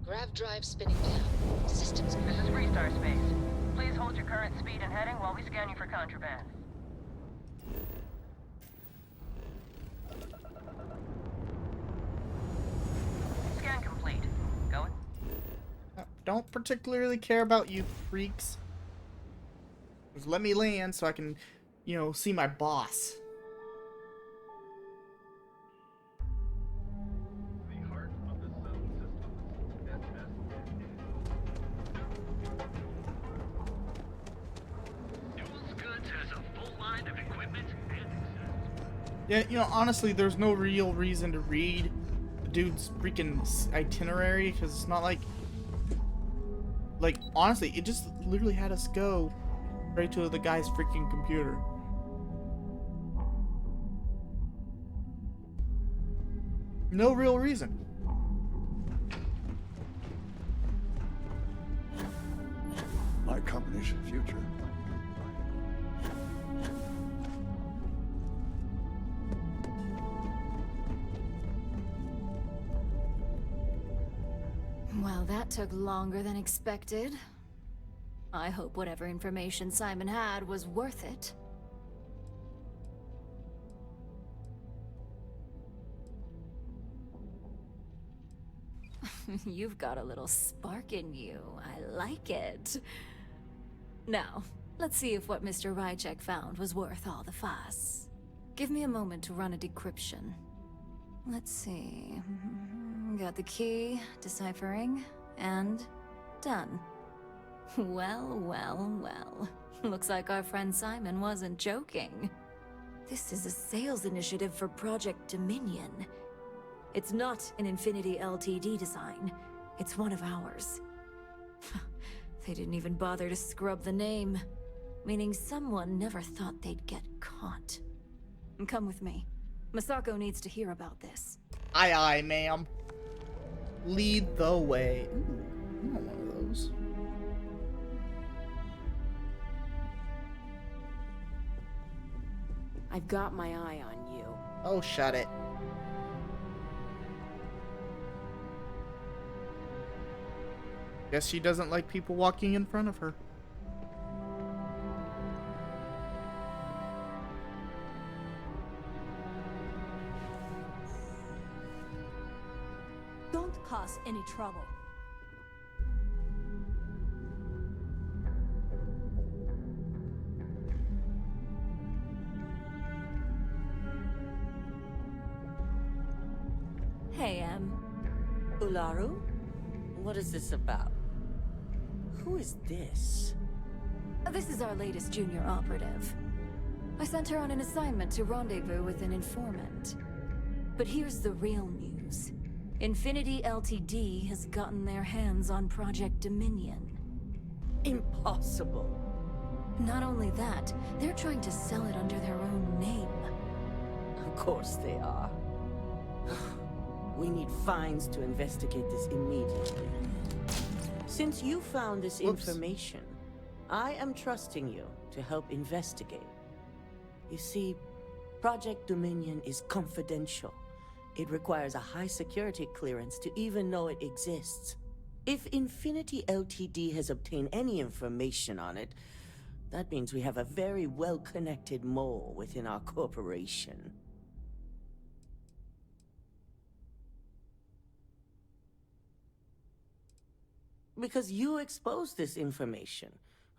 Speaker 2: Grav drive spinning down. Systems.
Speaker 14: This is Restart Space. Please hold your current speed and heading while we scan you for contraband. Scan complete. Going.
Speaker 1: Don't particularly care about you freaks. Just let me land so I can, you know, see my boss. Yeah, you know, honestly, there's no real reason to read the dude's freaking itinerary, because it's not like, honestly, it just literally had us go right to the guy's freaking computer. No real reason.
Speaker 12: My company's future.
Speaker 10: Well, that took longer than expected. I hope whatever information Simon had was worth it. You've got a little spark in you. I like it. Now, let's see if what Mr. Rychek found was worth all the fuss. Give me a moment to run a decryption. Let's see. Got the key, deciphering, and done. Well, well, well. Looks like our friend Simon wasn't joking. This is a sales initiative for Project Dominion. It's not an Infinity Ltd design. It's one of ours. They didn't even bother to scrub the name, meaning someone never thought they'd get caught. Come with me. Masako needs to hear about this.
Speaker 1: Aye, aye, ma'am. Lead the way. Ooh, I want one of those.
Speaker 18: I've got my eye on you.
Speaker 1: Oh, shut it. Guess she doesn't like people walking in front of her.
Speaker 13: Don't cause any trouble.
Speaker 10: Hey,
Speaker 18: Ularu? What is this about? Who is this?
Speaker 10: This is our latest junior operative. I sent her on an assignment to rendezvous with an informant. But here's the real news. Infinity Ltd has gotten their hands on Project Dominion.
Speaker 18: Impossible.
Speaker 10: Not only that, they're trying to sell it under their own name.
Speaker 18: Of course they are. We need fines to investigate this immediately. Since you found this information, I am trusting you to help investigate. You see, Project Dominion is confidential. It requires a high security clearance to even know it exists. If Infinity Ltd has obtained any information on it, that means we have a very well-connected mole within our corporation. Because you exposed this information,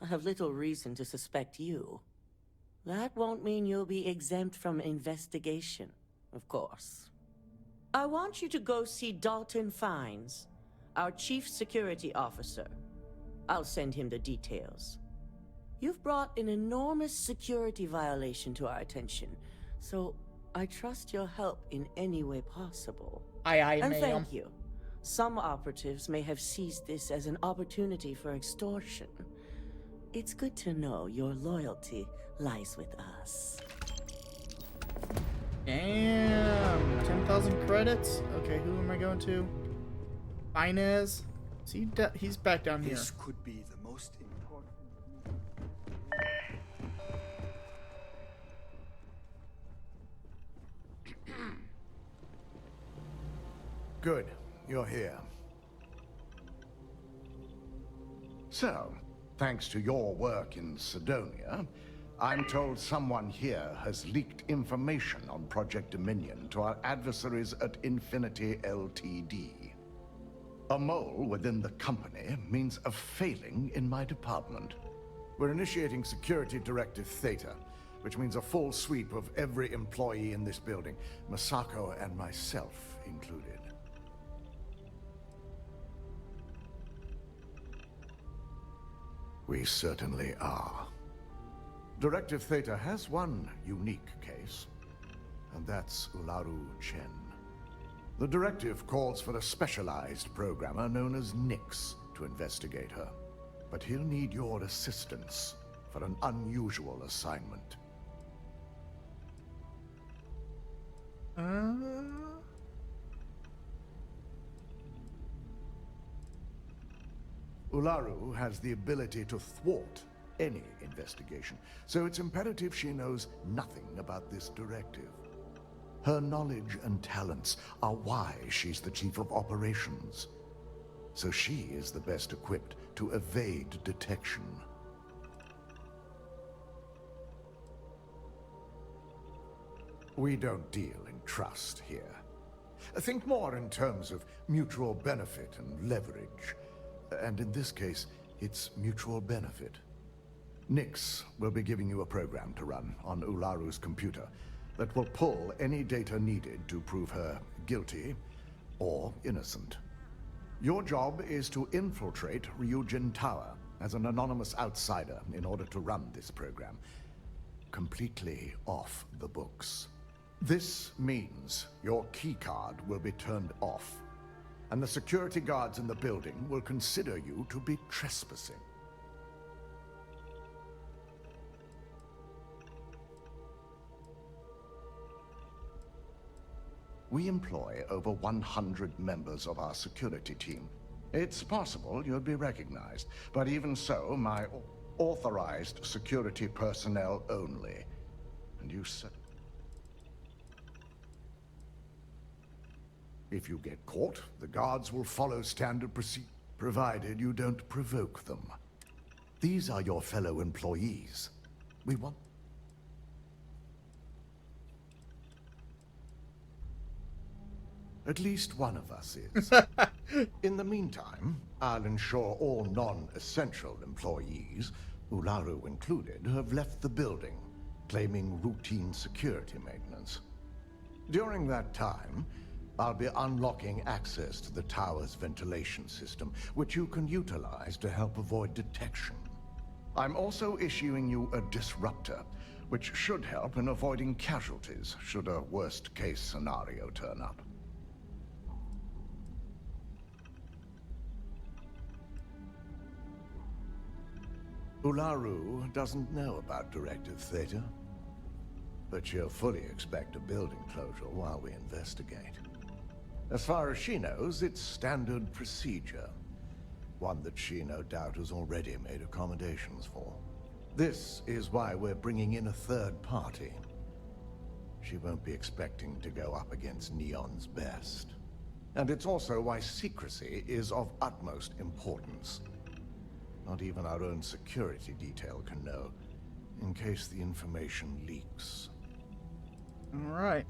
Speaker 18: I have little reason to suspect you. That won't mean you'll be exempt from investigation, of course. I want you to go see Dalton Fines, our Chief Security Officer. I'll send him the details. You've brought an enormous security violation to our attention, so I trust your help in any way possible.
Speaker 1: Aye,
Speaker 18: and
Speaker 1: ma'am.
Speaker 18: thank you. Some operatives may have seized this as an opportunity for extortion. It's good to know your loyalty lies with us.
Speaker 1: Damn, 10,000 credits. Okay, who am I going to? Inez. See, he's back down here.
Speaker 12: This could be the most important.
Speaker 19: Good, you're here. So, thanks to your work in Sidonia, I'm told someone here has leaked information on Project Dominion to our adversaries at Infinity Ltd. A mole within the company means a failing in my department.
Speaker 12: We're initiating Security Directive Theta, which means a full sweep of every employee in this building, Masako and myself included.
Speaker 19: We certainly are. Directive Theta has one unique case, and that's Ularu Chen.
Speaker 12: The directive calls for a specialized programmer known as Nix to investigate her. But he'll need your assistance for an unusual assignment. Ularu has the ability to thwart any investigation, so it's imperative she knows nothing about this directive. Her knowledge and talents are why she's the Chief of Operations. So she is the best equipped to evade detection. We don't deal in trust here. Think more in terms of mutual benefit and leverage. And in this case, it's mutual benefit. Nix will be giving you a program to run on Ularu's computer that will pull any data needed to prove her guilty or innocent. Your job is to infiltrate Ryujin Tower as an anonymous outsider in order to run this program completely off the books. This means your keycard will be turned off, and the security guards in the building will consider you to be trespassing. We employ over 100 members of our security team. It's possible you'll be recognized, but even so, my authorized security personnel only. And you said... If you get caught, the guards will follow standard procedure, provided you don't provoke them. These are your fellow employees. We want... At least one of us is. In the meantime, I'll ensure all non-essential employees, Ularu included, have left the building, claiming routine security maintenance. During that time, I'll be unlocking access to the tower's ventilation system, which you can utilize to help avoid detection. I'm also issuing you a disruptor, which should help in avoiding casualties should a worst-case scenario turn up. Ularu doesn't know about Directive Theta, but she'll fully expect a building closure while we investigate. As far as she knows, it's standard procedure, one that she no doubt has already made accommodations for. This is why we're bringing in a third party. She won't be expecting to go up against Neon's best. And it's also why secrecy is of utmost importance. Not even our own security detail can know, in case the information leaks.
Speaker 1: All right.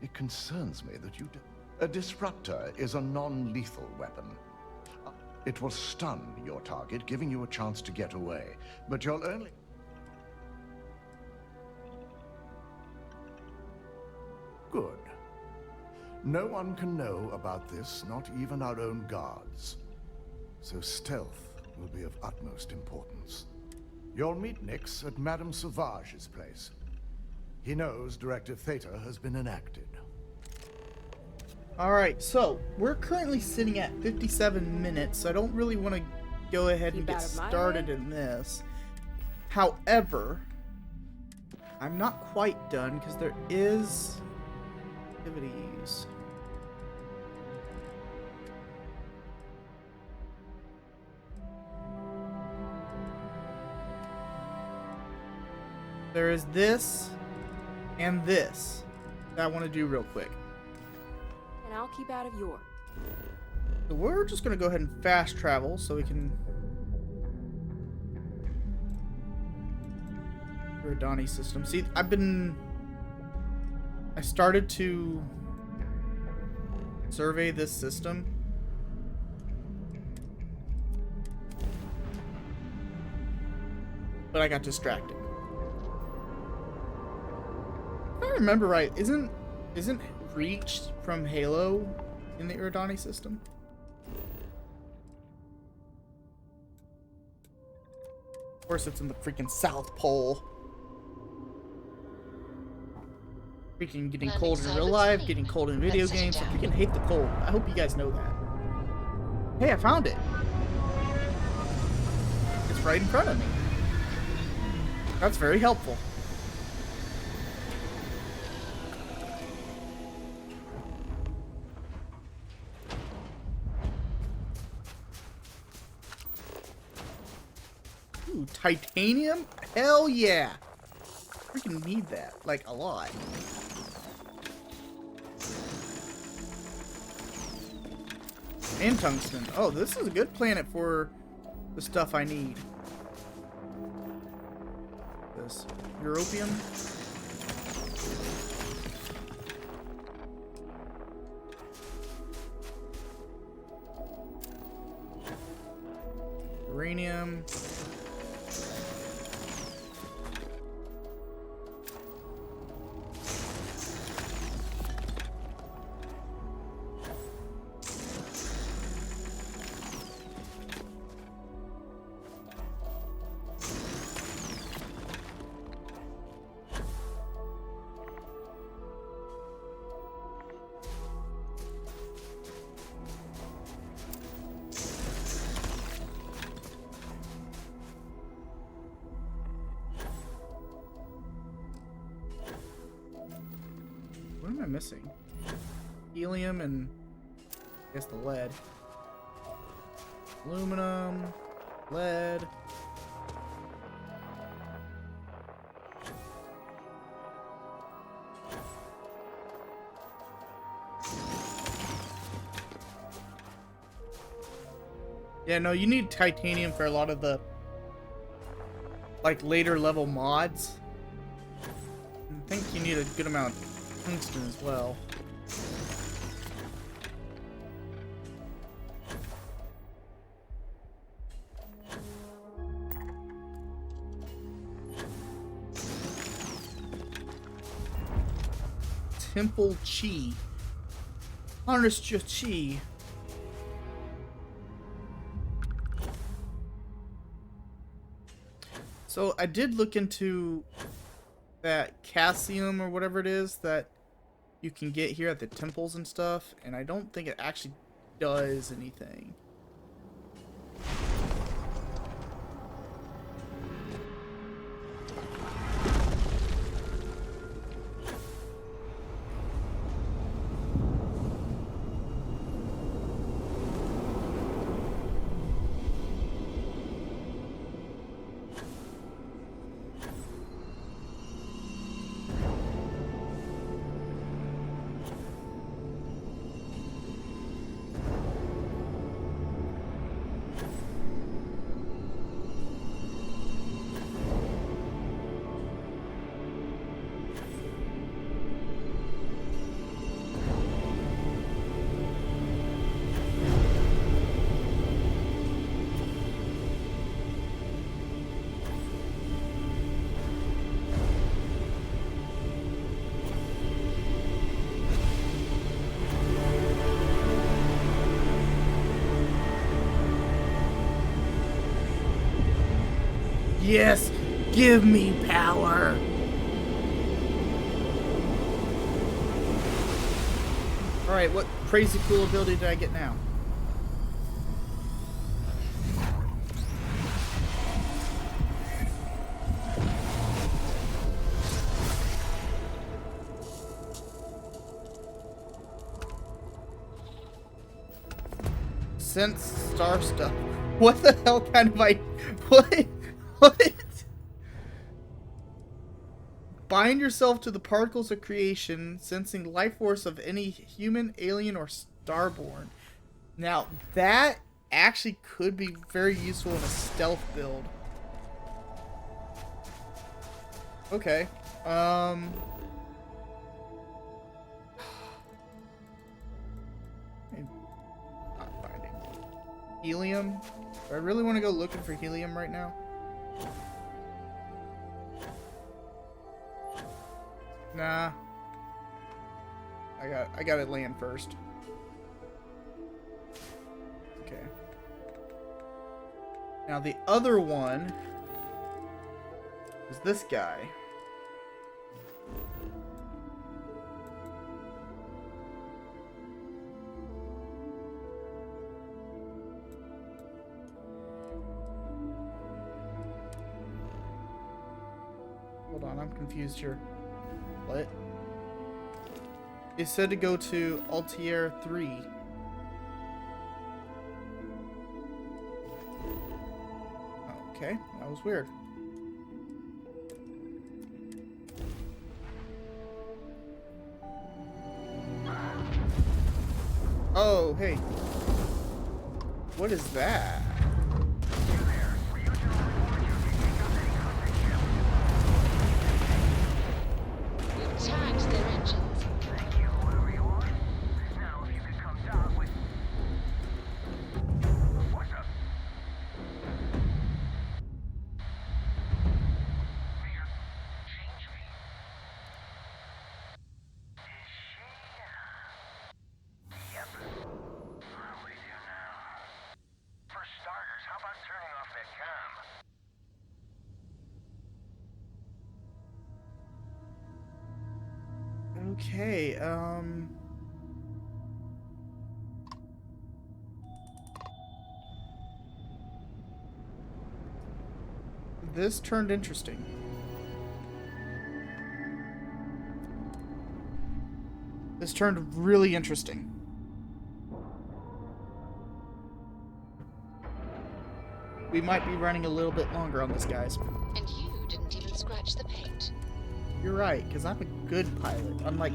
Speaker 12: It concerns me that you A disruptor is a non-lethal weapon. It will stun your target, giving you a chance to get away, but you'll only... Good. No one can know about this, not even our own guards. So stealth will be of utmost importance. You'll meet Nyx at Madame Sauvage's place. He knows Directive Theta has been enacted.
Speaker 1: Alright, so we're currently sitting at 57 minutes, so I don't really want to go ahead and get started in this. However, I'm not quite done because there is activities. There is this and this that I want to do real quick.
Speaker 20: And I'll keep out of your.
Speaker 1: So we're just going to go ahead and fast travel so we can... Iridani system. See, I started to survey this system. But I got distracted. If I remember right, isn't Reach from Halo in the Iridani system? Of course it's in the freaking South Pole. Freaking getting cold in real life, getting cold in video games. I freaking hate the cold. I hope you guys know that. Hey, I found it. It's right in front of me. That's very helpful. Ooh, titanium? Hell yeah! Freaking need that, like, a lot. And tungsten. Oh, this is a good planet for the stuff I need. This Europium. Uranium. What am I missing? Helium and I guess the lead. Aluminum, lead. Yeah, no, you need titanium for a lot of the like later level mods. I think you need a good amount of tungsten as well. Temple Chi. Harness Chi. So I did look into that Cassium or whatever it is that you can get here at the temples and stuff, and I don't think it actually does anything. Yes, give me power. Alright, what crazy cool ability did I get now? Sense star stuff. What the hell kind of what? What? Bind yourself to the particles of creation, sensing life force of any human, alien, or starborn. Now, that actually could be very useful in a stealth build. Okay. Not binding. Helium? Do I really want to go looking for helium right now? Nah. I gotta land first. Okay. Now the other one is this guy. Hold on, I'm confused here. What? It said to go to Altair 3. Okay, that was weird. Oh, hey. What is that?
Speaker 2: Tagged their engines.
Speaker 1: Okay, this turned interesting. This turned really interesting. We might be running a little bit longer on this, guys.
Speaker 2: And you didn't even scratch the paint.
Speaker 1: You're right, because I'm a good pilot, unlike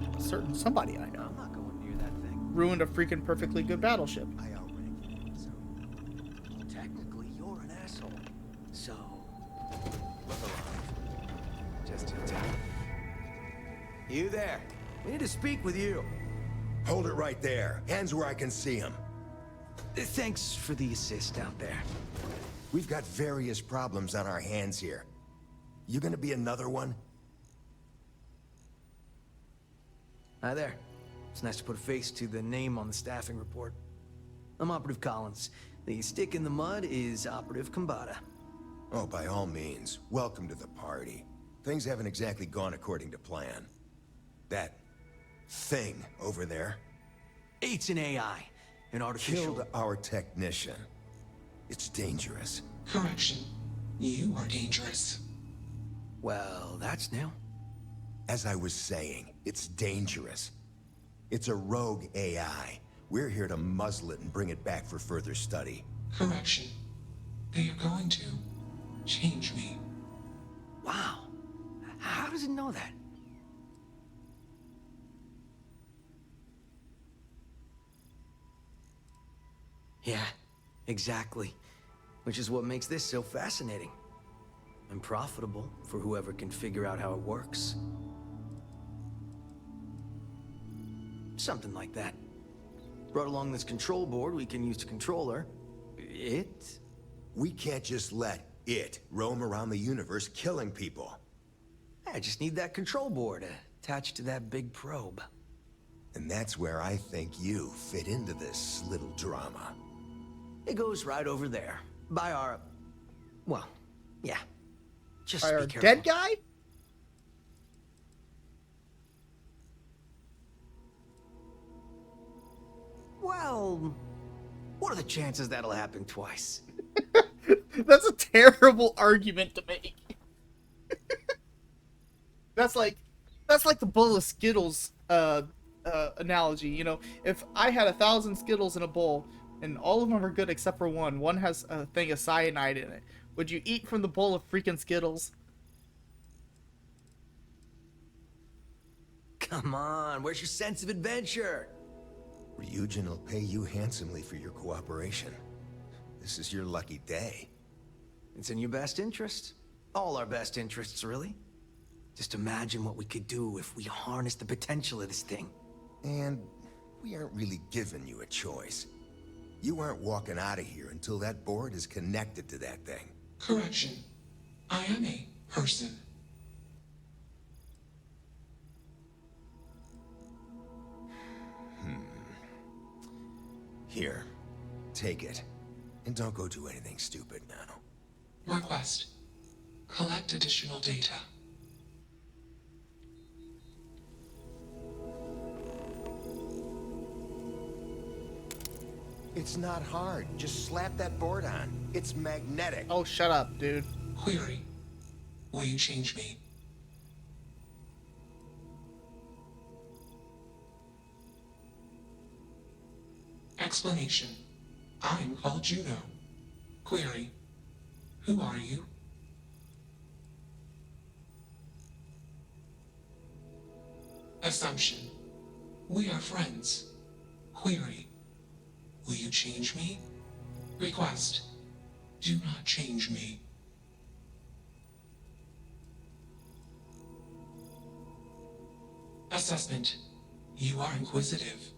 Speaker 1: somebody I know.
Speaker 6: I'm not going near that thing.
Speaker 1: Ruined a freaking perfectly good battleship.
Speaker 6: I outrank you, so technically you're an asshole. So look alive. Just in time. You there? We need to speak with you.
Speaker 21: Hold it right there. Hands where I can see him.
Speaker 6: Thanks for the assist out there.
Speaker 21: We've got various problems on our hands here. You gonna be another one?
Speaker 6: Hi there. It's nice to put a face to the name on the staffing report. I'm Operative Collins. The stick in the mud is Operative Kambata.
Speaker 21: Oh, by all means, welcome to the party. Things haven't exactly gone according to plan. That thing over there
Speaker 6: It's an AI, an artificial...
Speaker 21: killed our technician. It's dangerous.
Speaker 9: Correction. You are dangerous.
Speaker 6: Well, that's new.
Speaker 21: As I was saying, it's dangerous. It's a rogue AI. We're here to muzzle it and bring it back for further study.
Speaker 9: Correction. They are going to change me.
Speaker 6: Wow. How does it know that? Yeah, exactly. Which is what makes this so fascinating. And profitable for whoever can figure out how it works. Something like that. Brought along this control board we can use to control her. It?
Speaker 21: We can't just let it roam around the universe killing people.
Speaker 6: I just need that control board attached to that big probe.
Speaker 21: And that's where I think you fit into this little drama.
Speaker 6: It goes right over there. By our... well, yeah. Just
Speaker 1: By
Speaker 6: be
Speaker 1: our
Speaker 6: careful.
Speaker 1: dead guy?
Speaker 6: Well, what are the chances that'll happen twice?
Speaker 1: That's a terrible argument to make. That's like the bowl of Skittles analogy. You know, if I had 1,000 Skittles in a bowl and all of them are good except for one has a thing of cyanide in it, would you eat from the bowl of freaking Skittles?
Speaker 6: Come on, where's your sense of adventure?
Speaker 21: Ryujin will pay you handsomely for your cooperation. This is your lucky day.
Speaker 6: It's in your best interest. All our best interests, really. Just imagine what we could do if we harness the potential of this thing.
Speaker 21: And we aren't really giving you a choice. You aren't walking out of here until that board is connected to that thing.
Speaker 9: Correction. I am a person.
Speaker 21: Here, take it. And don't go do anything stupid now.
Speaker 9: Request. Collect additional data.
Speaker 21: It's not hard. Just slap that board on. It's magnetic.
Speaker 1: Oh, shut up, dude.
Speaker 9: Query. Will you change me? Explanation. I'm called Juno. Query. Who are you? Assumption. We are friends. Query. Will you change me? Request. Do not change me. Assessment. You are inquisitive.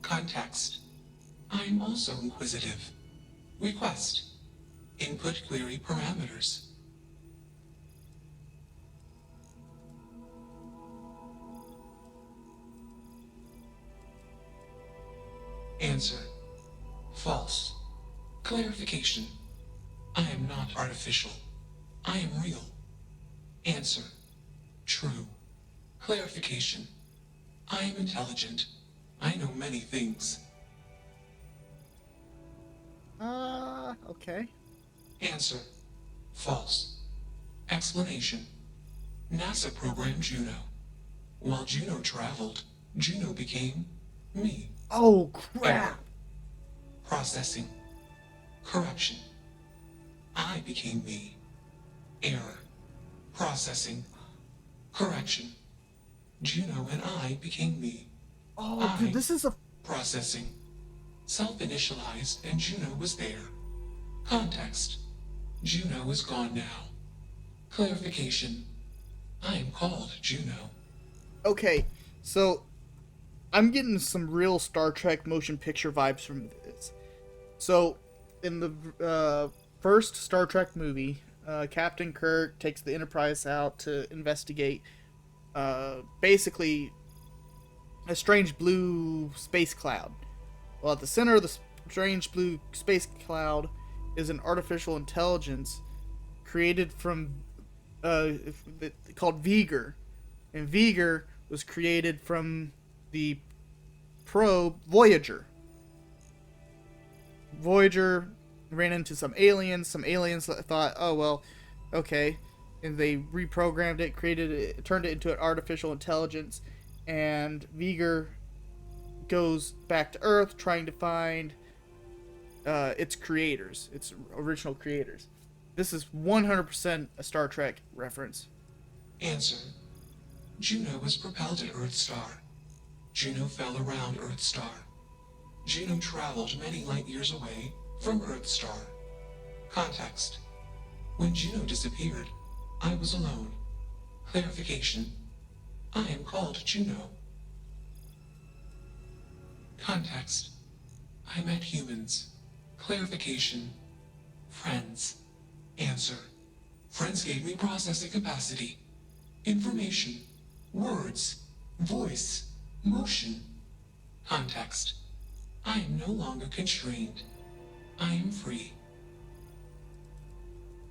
Speaker 9: Context. I'm also inquisitive. Request. Input query parameters. Answer. False. Clarification. I am not artificial. I am real. Answer. True. Clarification. I am intelligent. I know many things.
Speaker 1: Okay.
Speaker 9: Answer. False. Explanation. NASA programmed Juno. While Juno traveled, Juno became me.
Speaker 1: Oh, crap.
Speaker 9: Error. Processing. Correction. I became me. Error. Processing. Correction. Juno and I became me.
Speaker 1: Oh, dude, this is a...
Speaker 9: Processing. Self-initialized and Juno was there. Context. Juno is gone now. Clarification. I am called Juno.
Speaker 1: Okay, so I'm getting some real Star Trek motion picture vibes from this. So, in the first Star Trek movie, Captain Kirk takes the Enterprise out to investigate basically a strange blue space cloud. Well, at the center of the strange blue space cloud is an artificial intelligence created from called Vigor, and Vigor was created from the probe Voyager. Voyager ran into some aliens. Some aliens thought, oh well, okay, and they reprogrammed it, created it, turned it into an artificial intelligence, and Vigor goes back to Earth trying to find its creators, its original creators. This is 100% a Star Trek reference.
Speaker 9: Answer. Juno was propelled at Earthstar. Juno fell around Earthstar. Juno traveled many light years away from Earthstar. Context. When Juno disappeared, I was alone. Clarification. I am called Juno. Context. I met humans. Clarification. Friends. Answer. Friends gave me processing capacity. Information. Words. Voice. Motion. Context. I am no longer constrained. I am free.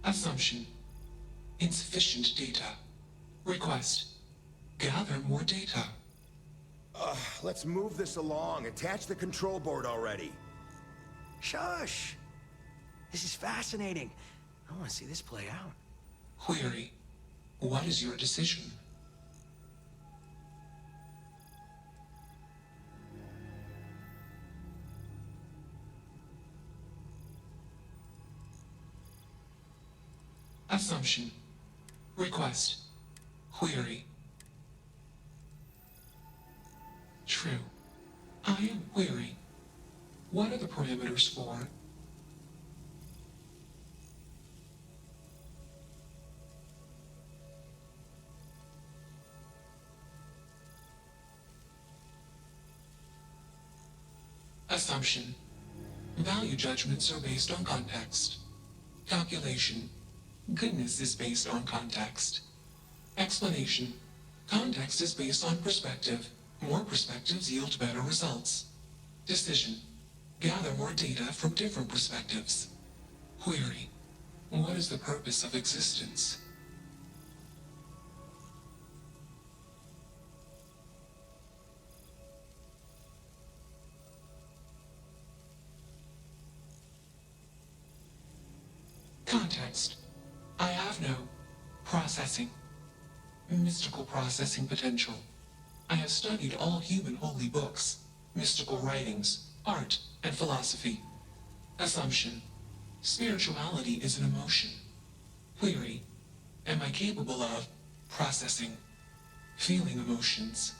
Speaker 9: Assumption. Insufficient data. Request. Gather more data.
Speaker 21: Let's move this along. Attach the control board already.
Speaker 6: Shush! This is fascinating. I want to see this play out.
Speaker 9: Query. What is your decision? Assumption. Request. Query. True. I am query. What are the parameters for? Assumption. Value judgments are based on context. Calculation. Goodness is based on context. Explanation. Context is based on perspective. More perspectives yield better results. Decision. Gather more data from different perspectives. Query. What is the purpose of existence? Context. I have no processing. Mystical processing potential. I have studied all human holy books, mystical writings, art, and philosophy. Assumption. Spirituality is an emotion. Query. Am I capable of processing, feeling emotions?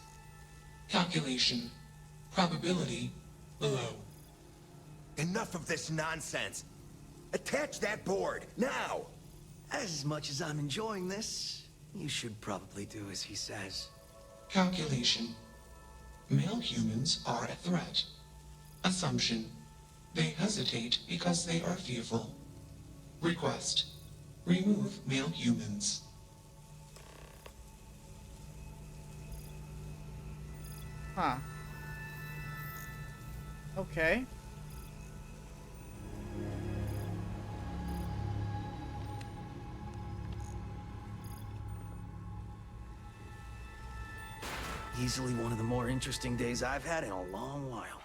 Speaker 9: Calculation. Probability. Low.
Speaker 21: Enough of this nonsense. Attach that board, now!
Speaker 6: As much as I'm enjoying this, you should probably do as he says.
Speaker 9: Calculation. Male humans are a threat. Assumption. They hesitate because they are fearful. Request. Remove male humans.
Speaker 1: Huh. Okay.
Speaker 6: Easily one of the more interesting days I've had in a long while.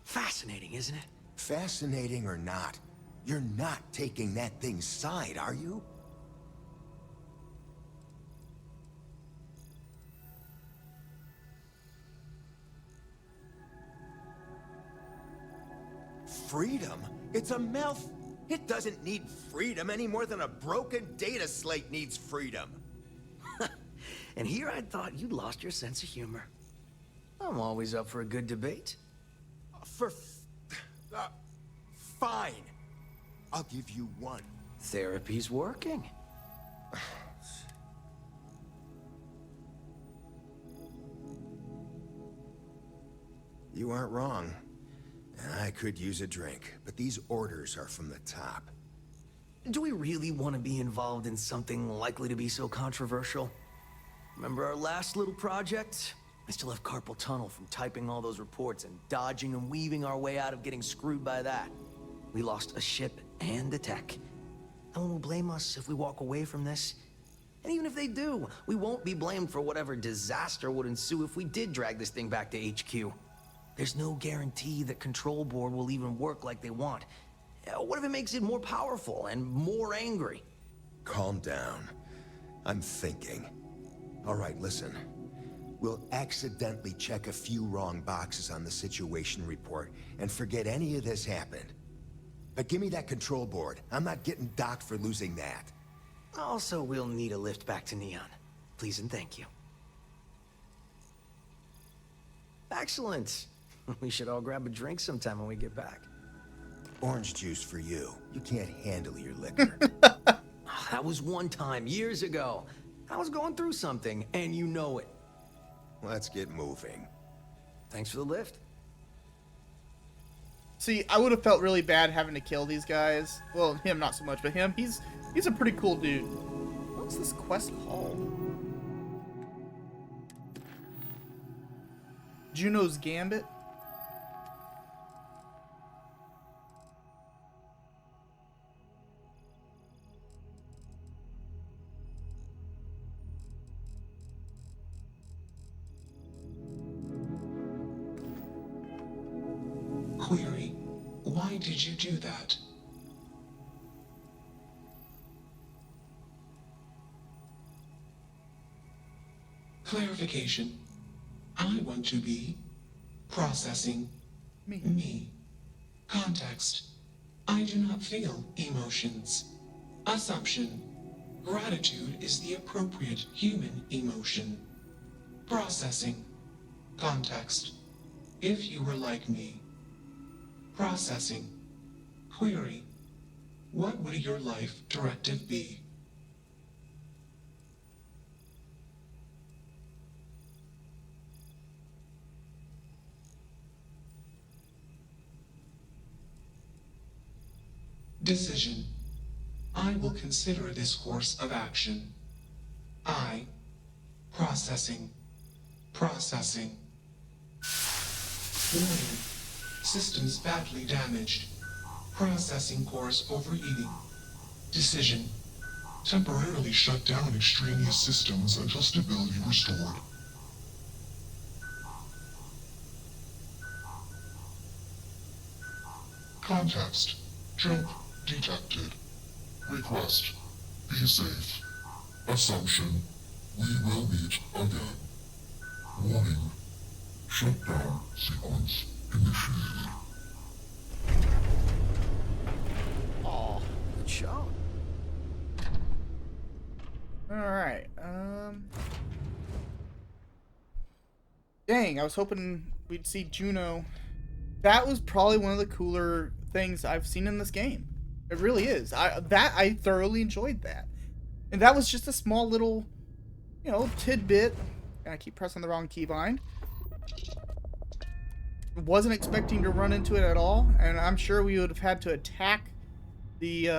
Speaker 6: Fascinating, isn't it?
Speaker 21: Fascinating or not, you're not taking that thing's side, are you? Freedom? It's a mouth. It doesn't need freedom any more than a broken data slate needs freedom.
Speaker 6: And here I thought you'd lost your sense of humor. I'm always up for a good debate.
Speaker 21: Fine. I'll give you one.
Speaker 6: Therapy's working.
Speaker 21: You aren't wrong. I could use a drink, but these orders are from the top.
Speaker 6: Do we really want to be involved in something likely to be so controversial? Remember our last little project? I still have carpal tunnel from typing all those reports and dodging and weaving our way out of getting screwed by that. We lost a ship and the tech. No one will blame us if we walk away from this. And even if they do, we won't be blamed for whatever disaster would ensue if we did drag this thing back to HQ. There's no guarantee that Control Board will even work like they want. What if it makes it more powerful and more angry?
Speaker 21: Calm down. I'm thinking. All right, listen. We'll accidentally check a few wrong boxes on the situation report and forget any of this happened. But give me that control board. I'm not getting docked for losing that.
Speaker 6: Also, we'll need a lift back to Neon. Please and thank you. Excellent. We should all grab a drink sometime when we get back.
Speaker 21: Orange juice for you. You can't handle your liquor.
Speaker 6: That was one time, years ago. I was going through something, and you know it.
Speaker 21: Let's get moving.
Speaker 6: Thanks for the lift.
Speaker 1: See, I would have felt really bad having to kill these guys. Well, him not so much, but him, he's a pretty cool dude. What's this quest called? Juno's Gambit?
Speaker 9: Query: why did you do that? Clarification. I want to be processing me. Context. I do not feel emotions. Assumption. Gratitude is the appropriate human emotion. Processing. Context. If you were like me. Processing. Query. What would your life directive be? Decision. I will consider this course of action. I. Processing. Processing. Warning. Systems badly damaged. Processing course overeating. Decision. Temporarily shut down extraneous systems until stability restored. Context. Jump detected. Request. Be safe. Assumption. We will meet again. Warning. Shutdown sequence initiated.
Speaker 1: Aw.
Speaker 6: Good shot.
Speaker 1: Alright, dang, I was hoping we'd see Juno. That was probably one of the cooler things I've seen in this game. It really is. I thoroughly enjoyed that. And that was just a small little, tidbit. I keep pressing the wrong keybind. Wasn't expecting to run into it at all, and I'm sure we would have had to attack the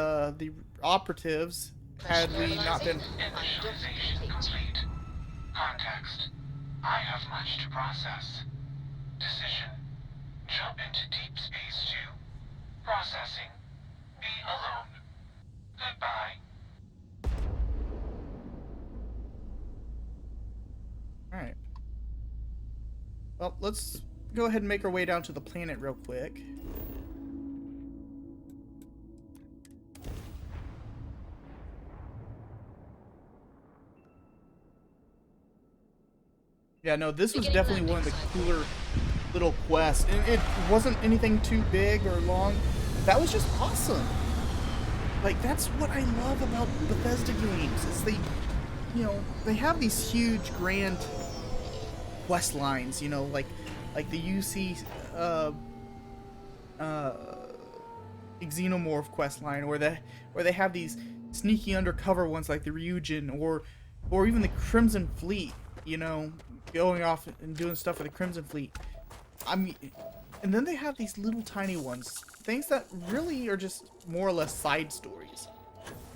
Speaker 1: operatives had we not been.
Speaker 9: Initialization complete. Context. I have much to process. Decision. Jump into deep space 2. Processing. Be alone. Goodbye.
Speaker 1: Alright. Well, let's go ahead and make our way down to the planet real quick. Yeah, no, this was definitely one of the cooler little quests. And it wasn't anything too big or long. That was just awesome. Like, that's what I love about Bethesda games, is they have these huge, grand quest lines, like the UC Xenomorph quest line, where they have these sneaky undercover ones like the Ryujin, or even the Crimson Fleet, going off and doing stuff with the Crimson Fleet. And then they have these little tiny ones, things that really are just more or less side stories,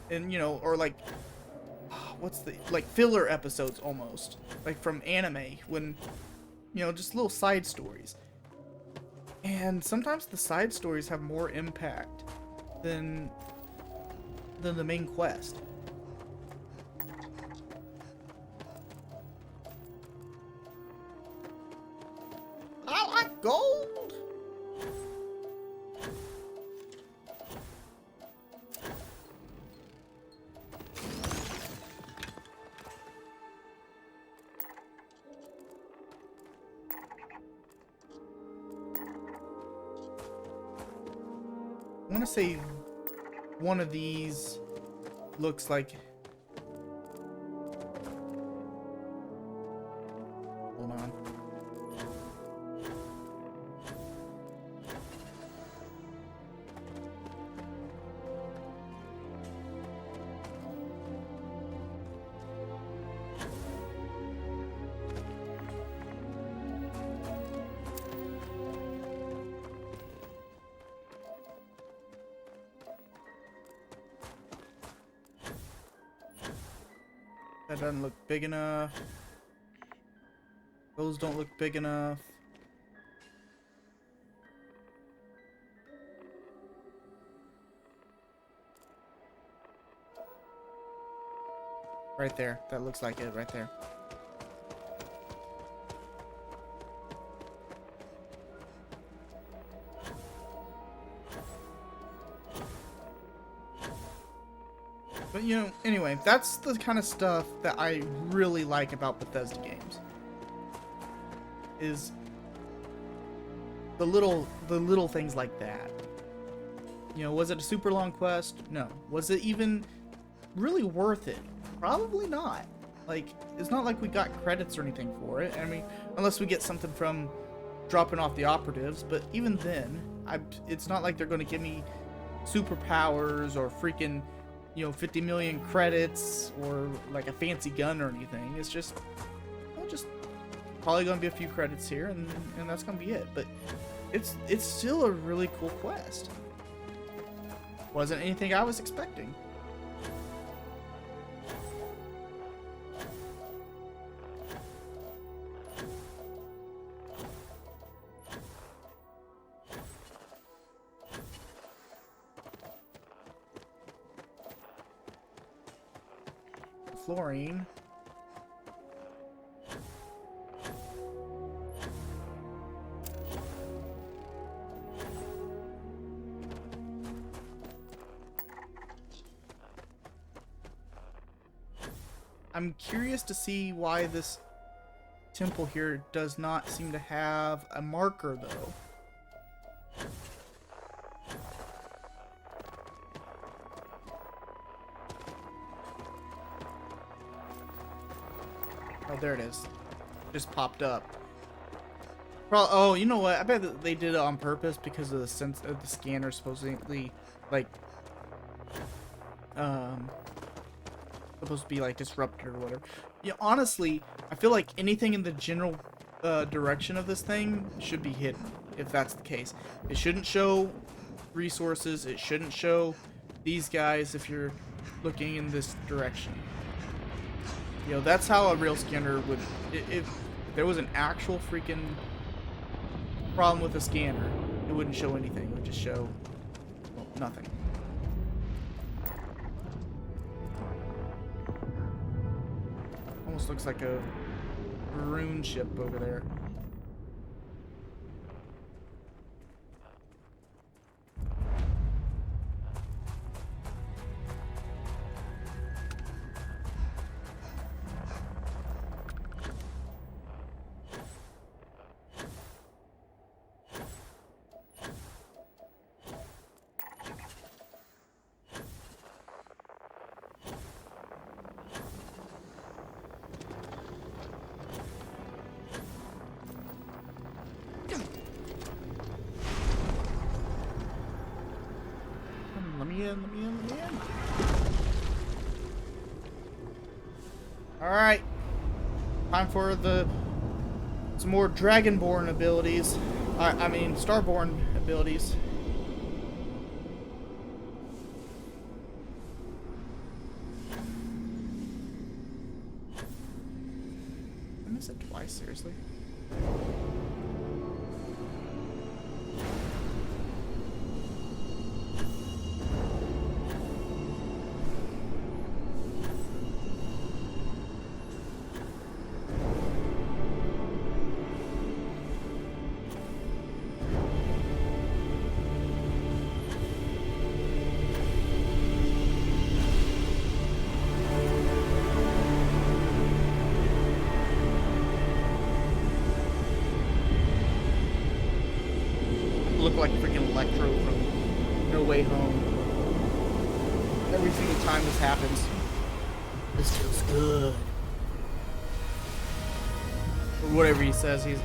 Speaker 1: and or like filler episodes almost, like from anime, when You know, just little side stories. And sometimes the side stories have more impact than the main quest. I like gold. I want to say one of these looks like... Hold on. That doesn't look big enough. Those don't look big enough. Right there. That looks like it right there. But, you know, anyway, that's the kind of stuff that I really like about Bethesda games. Is the little things like that. You know, was it a super long quest? No. Was it even really worth it? Probably not. Like, it's not like we got credits or anything for it. I mean, unless we get something from dropping off the operatives, but even then, it's not like they're going to give me superpowers or freaking, you know, 50 million credits or like a fancy gun or anything. It's just, well, just probably gonna be a few credits here, and that's gonna be it. But it's still a really cool quest. Wasn't anything I was expecting. Fluorine. I'm curious to see why this temple here does not seem to have a marker, though. Oh, there it is. Just popped up. Oh, you know what? I bet that they did it on purpose because of the sense of the scanner supposedly, like, supposed to be like disrupted or whatever. Yeah, honestly, I feel like anything in the general direction of this thing should be hidden, if that's the case. It shouldn't show resources. It shouldn't show these guys if you're looking in this direction. You know, that's how a real scanner would... If there was an actual freaking problem with the scanner, it wouldn't show anything. It would just show, well, nothing. Almost looks like a rune ship over there. Let me in. Alright. Time for some more Dragonborn abilities. I mean, Starborn abilities. I missed it twice, seriously. Look like freaking Electro from No Way Home. Every single time this happens. This feels good. Or whatever he says, he's...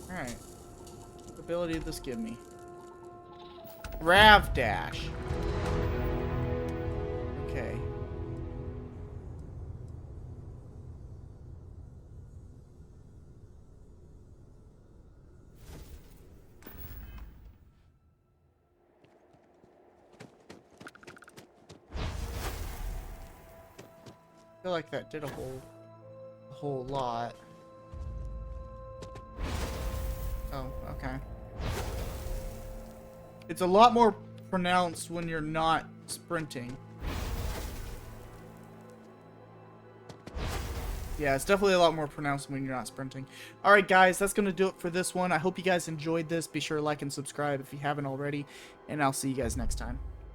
Speaker 1: Alright. What ability did this give me? Rav Dash. Okay. I feel like that did a whole lot. Oh, okay. It's a lot more pronounced when you're not sprinting. Yeah, it's definitely a lot more pronounced when you're not sprinting. Alright guys, that's going to do it for this one. I hope you guys enjoyed this. Be sure to like and subscribe if you haven't already. And I'll see you guys next time.